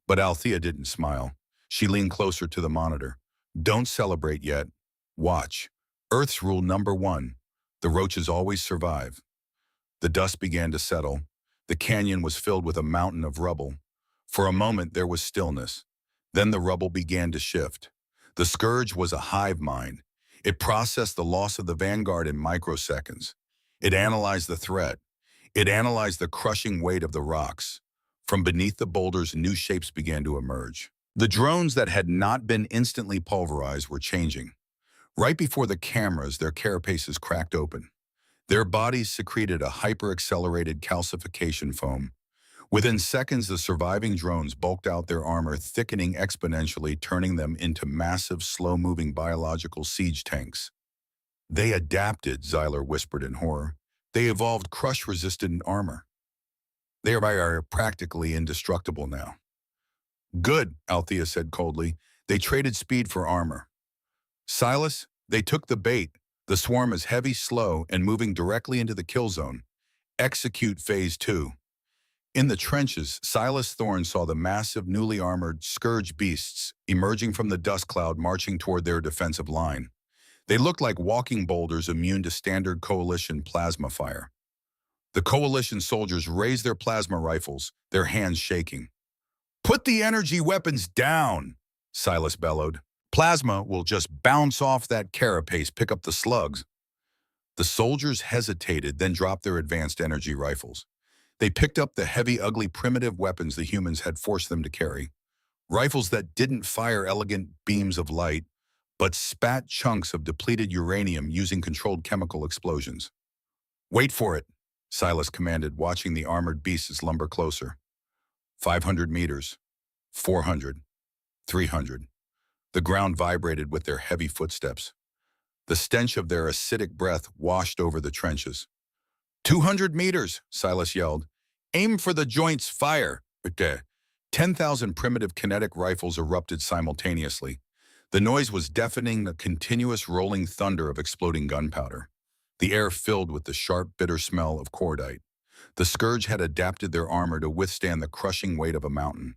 But Althea didn't smile. She leaned closer to the monitor. Don't celebrate yet. Watch. Earth's rule number 1. The roaches always survive. The dust began to settle. The canyon was filled with a mountain of rubble. For a moment, there was stillness. Then the rubble began to shift. The Scourge was a hive mind. It processed the loss of the vanguard in microseconds. It analyzed the threat. It analyzed the crushing weight of the rocks. From beneath the boulders, new shapes began to emerge. The drones that had not been instantly pulverized were changing. Right before the cameras, their carapaces cracked open. Their bodies secreted a hyper-accelerated calcification foam. Within seconds, the surviving drones bulked out their armor, thickening exponentially, turning them into massive, slow-moving biological siege tanks. They adapted, Xyler whispered in horror. They evolved crush-resistant armor. They are practically indestructible now. Good, Althea said coldly. They traded speed for armor. Silas, they took the bait. The swarm is heavy, slow, and moving directly into the kill zone. Execute Phase 2. In the trenches, Silas Thorne saw the massive, newly armored Scourge beasts emerging from the dust cloud, marching toward their defensive line. They looked like walking boulders immune to standard Coalition plasma fire. The Coalition soldiers raised their plasma rifles, their hands shaking. Put the energy weapons down, Silas bellowed. Plasma will just bounce off that carapace, pick up the slugs. The soldiers hesitated, then dropped their advanced energy rifles. They picked up the heavy, ugly, primitive weapons the humans had forced them to carry. Rifles that didn't fire elegant beams of light, but spat chunks of depleted uranium using controlled chemical explosions. Wait for it, Silas commanded, watching the armored beasts lumber closer. 500 meters, 400, 300. The ground vibrated with their heavy footsteps. The stench of their acidic breath washed over the trenches. 200 meters, Silas yelled. Aim for the joints, fire. 10,000 primitive kinetic rifles erupted simultaneously. The noise was deafening, a continuous rolling thunder of exploding gunpowder. the air filled with the sharp, bitter smell of cordite. The Scourge had adapted their armor to withstand the crushing weight of a mountain.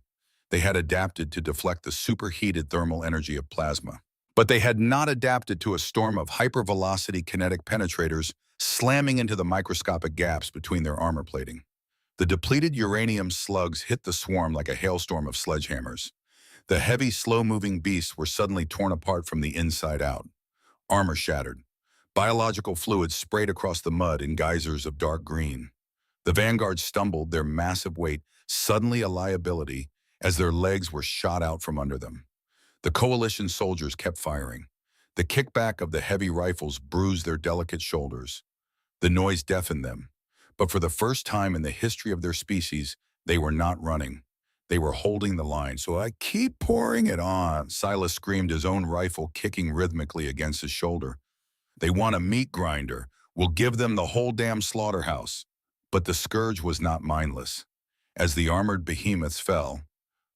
They had adapted to deflect the superheated thermal energy of plasma. But they had not adapted to a storm of hypervelocity kinetic penetrators slamming into the microscopic gaps between their armor plating. The depleted uranium slugs hit the swarm like a hailstorm of sledgehammers. The heavy, slow-moving beasts were suddenly torn apart from the inside out. Armor shattered. Biological fluids sprayed across the mud in geysers of dark green. The vanguard stumbled, their massive weight suddenly a liability as their legs were shot out from under them. The coalition soldiers kept firing. The kickback of the heavy rifles bruised their delicate shoulders. The noise deafened them. But for the first time in the history of their species, they were not running. They were holding the line. "So I keep pouring it on," Silas screamed, his own rifle kicking rhythmically against his shoulder. "They want a meat grinder. We'll give them the whole damn slaughterhouse." But the Scourge was not mindless. As the armored behemoths fell,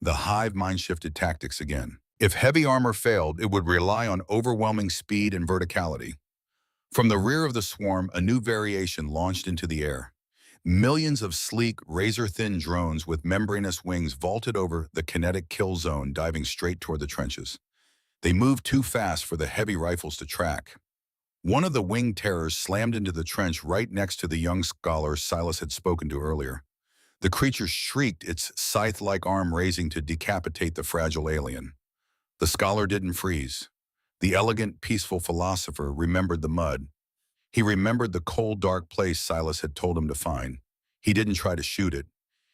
the hive mind shifted tactics again. If heavy armor failed, it would rely on overwhelming speed and verticality. From the rear of the swarm, a new variation launched into the air. Millions of sleek, razor-thin drones with membranous wings vaulted over the kinetic kill zone, diving straight toward the trenches. They moved too fast for the heavy rifles to track. One of the winged terrors slammed into the trench right next to the young scholar Silas had spoken to earlier. The creature shrieked, its scythe-like arm raising to decapitate the fragile alien. The scholar didn't freeze. The elegant, peaceful philosopher remembered the mud. He remembered the cold, dark place Silas had told him to find. He didn't try to shoot it.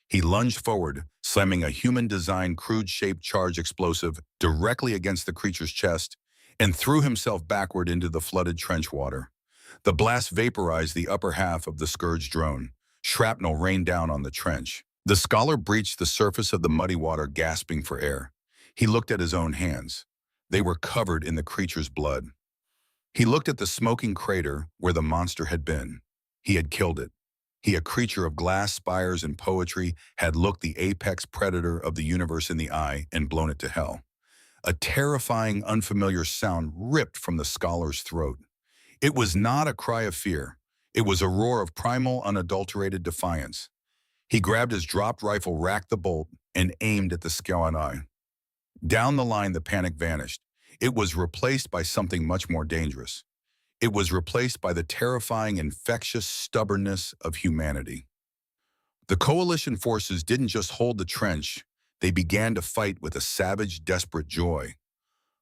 He lunged forward, slamming a human-designed, crude-shaped charge explosive directly against the creature's chest, and threw himself backward into the flooded trench water. The blast vaporized the upper half of the Scourge drone. Shrapnel rained down on the trench. The scholar breached the surface of the muddy water, gasping for air. He looked at his own hands. They were covered in the creature's blood. He looked at the smoking crater where the monster had been. He had killed it. He, a creature of glass spires and poetry, had looked the apex predator of the universe in the eye and blown it to hell. A terrifying, unfamiliar sound ripped from the scholar's throat. It was not a cry of fear. It was a roar of primal, unadulterated defiance. He grabbed his dropped rifle, racked the bolt, and aimed at the skeleton. Down the line, the panic vanished. It was replaced by something much more dangerous. It was replaced by the terrifying, infectious stubbornness of humanity. The coalition forces didn't just hold the trench, they began to fight with a savage, desperate joy.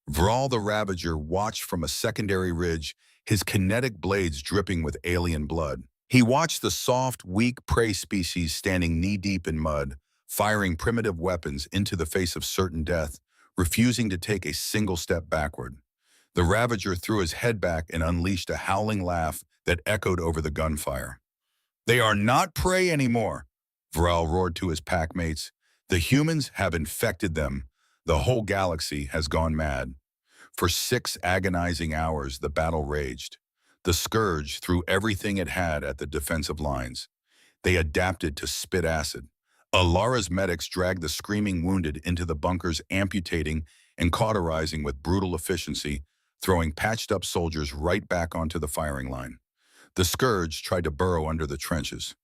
Vral the Ravager watched from a secondary ridge, his kinetic blades dripping with alien blood. He watched the soft, weak prey species standing knee-deep in mud, firing primitive weapons into the face of certain death, refusing to take a single step backward. The Ravager threw his head back and unleashed a howling laugh that echoed over the gunfire. "They are not prey anymore," Vral roared to his packmates. "The humans have infected them. The whole galaxy has gone mad." For 6 agonizing hours, the battle raged. The Scourge threw everything it had at the defensive lines. They adapted to spit acid. Alara's medics dragged the screaming wounded into the bunkers, amputating and cauterizing with brutal efficiency, throwing patched-up soldiers right back onto the firing line. The Scourge tried to burrow under the trenches.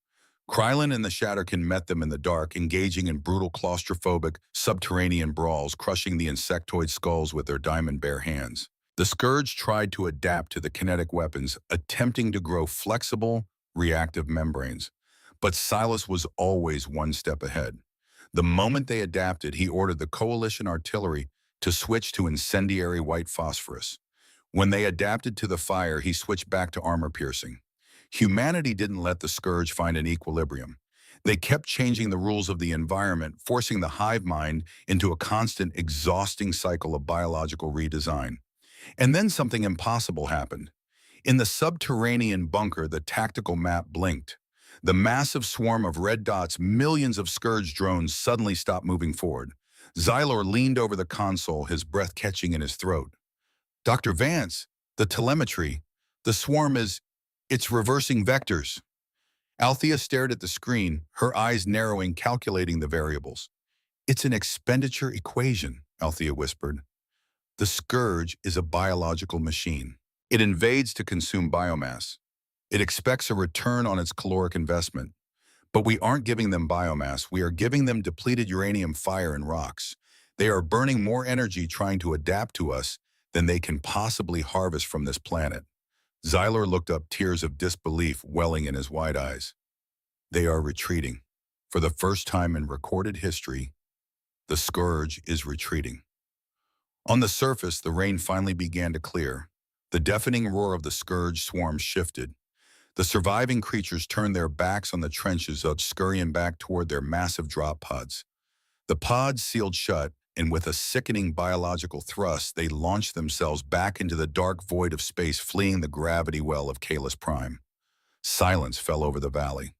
Krylin and the Shatterkin met them in the dark, engaging in brutal claustrophobic subterranean brawls, crushing the insectoid skulls with their diamond bare hands. The Scourge tried to adapt to the kinetic weapons, attempting to grow flexible, reactive membranes. But Silas was always one step ahead. The moment they adapted, he ordered the coalition artillery to switch to incendiary white phosphorus. When they adapted to the fire, he switched back to armor piercing. Humanity didn't let the Scourge find an equilibrium. They kept changing the rules of the environment, forcing the hive mind into a constant, exhausting cycle of biological redesign. And then something impossible happened. In the subterranean bunker, the tactical map blinked. The massive swarm of red dots, millions of Scourge drones, suddenly stopped moving forward. Xylor leaned over the console, his breath catching in his throat. "Dr. Vance, the telemetry, the swarm it's reversing vectors." Althea stared at the screen, her eyes narrowing, calculating the variables. "It's an expenditure equation," Althea whispered. "The Scourge is a biological machine. It invades to consume biomass. It expects a return on its caloric investment. But we aren't giving them biomass. We are giving them depleted uranium fire and rocks. They are burning more energy trying to adapt to us than they can possibly harvest from this planet. Xylor looked up, tears of disbelief welling in his wide eyes. They are retreating. For the first time in recorded history, the Scourge is retreating. On the surface, the rain finally began to clear. The deafening roar of the Scourge swarm shifted. The surviving creatures turned their backs on the trenches, scurrying back toward their massive drop pods. The pods sealed shut, and with a sickening biological thrust, they launched themselves back into the dark void of space, fleeing the gravity well of Kalis Prime. Silence fell over the valley.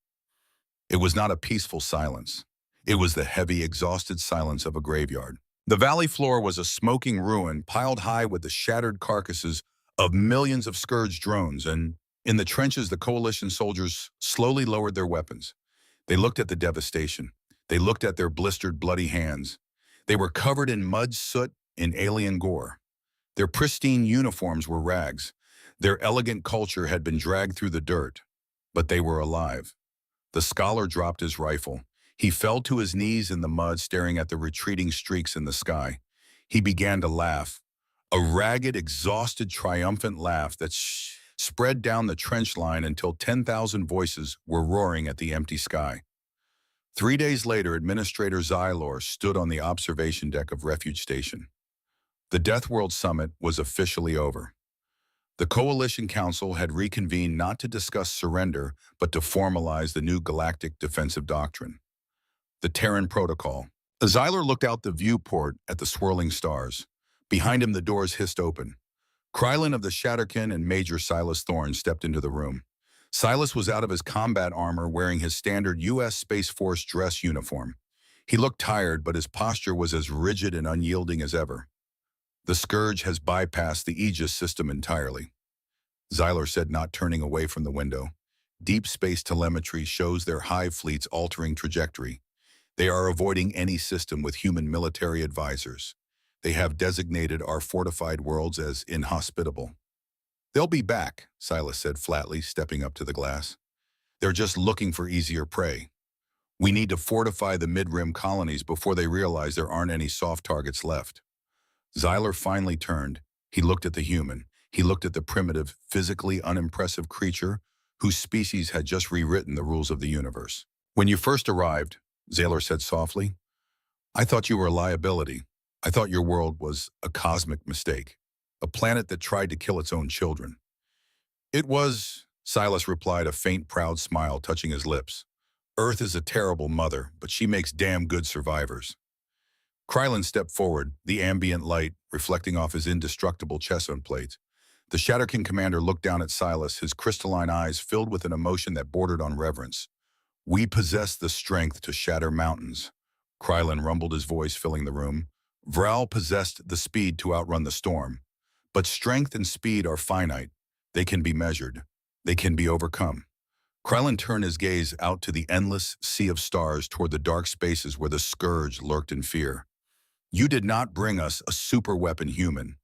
It was not a peaceful silence. It was the heavy, exhausted silence of a graveyard. The valley floor was a smoking ruin, piled high with the shattered carcasses of millions of Scourge drones, and in the trenches, the Coalition soldiers slowly lowered their weapons. They looked at the devastation. They looked at their blistered, bloody hands. They were covered in mud, soot, and alien gore. Their pristine uniforms were rags. Their elegant culture had been dragged through the dirt, but they were alive. The scholar dropped his rifle. He fell to his knees in the mud, staring at the retreating streaks in the sky. He began to laugh, a ragged, exhausted, triumphant laugh that spread down the trench line until 10,000 voices were roaring at the empty sky. 3 days later, Administrator Xylor stood on the observation deck of Refuge Station. The Deathworld Summit was officially over. The Coalition Council had reconvened not to discuss surrender, but to formalize the new Galactic defensive doctrine. The Terran Protocol. Xylor looked out the viewport at the swirling stars. Behind him, the doors hissed open. Krylin of the Shatterkin and Major Silas Thorne stepped into the room. Silas was out of his combat armor, wearing his standard U.S. Space Force dress uniform. He looked tired, but his posture was as rigid and unyielding as ever. The Scourge has bypassed the Aegis system entirely, Xylor said, not turning away from the window. Deep space telemetry shows their hive fleets altering trajectory. They are avoiding any system with human military advisors. They have designated our fortified worlds as inhospitable. They'll be back, Silas said flatly, stepping up to the glass. They're just looking for easier prey. We need to fortify the mid-rim colonies before they realize there aren't any soft targets left. Xylor finally turned. He looked at the human. He looked at the primitive, physically unimpressive creature whose species had just rewritten the rules of the universe. When you first arrived, Xylor said softly, I thought you were a liability. I thought your world was a cosmic mistake, a planet that tried to kill its own children. It was, Silas replied, a faint, proud smile touching his lips. Earth is a terrible mother, but she makes damn good survivors. Krylin stepped forward, the ambient light reflecting off his indestructible chest plate. The Shatterkin commander looked down at Silas, his crystalline eyes filled with an emotion that bordered on reverence. We possess the strength to shatter mountains. Krylin rumbled, his voice filling the room. Vral possessed the speed to outrun the storm. But strength and speed are finite. They can be measured. They can be overcome. Krylin turned his gaze out to the endless sea of stars toward the dark spaces where the Scourge lurked in fear. You did not bring us a super weapon human.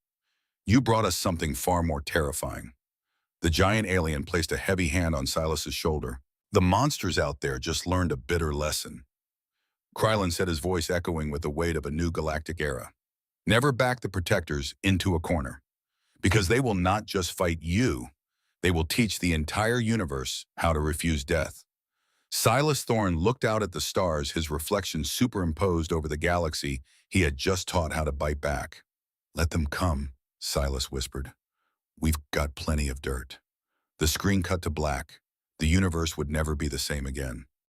You brought us something far more terrifying. The giant alien placed a heavy hand on Silas's shoulder. The monsters out there just learned a bitter lesson. Krylin said, his voice echoing with the weight of a new galactic era. Never back the protectors into a corner. Because they will not just fight you, they will teach the entire universe how to refuse death. Silas Thorne looked out at the stars, his reflection superimposed over the galaxy he had just taught how to bite back. Let them come, Silas whispered. We've got plenty of dirt. The screen cut to black. The universe would never be the same again.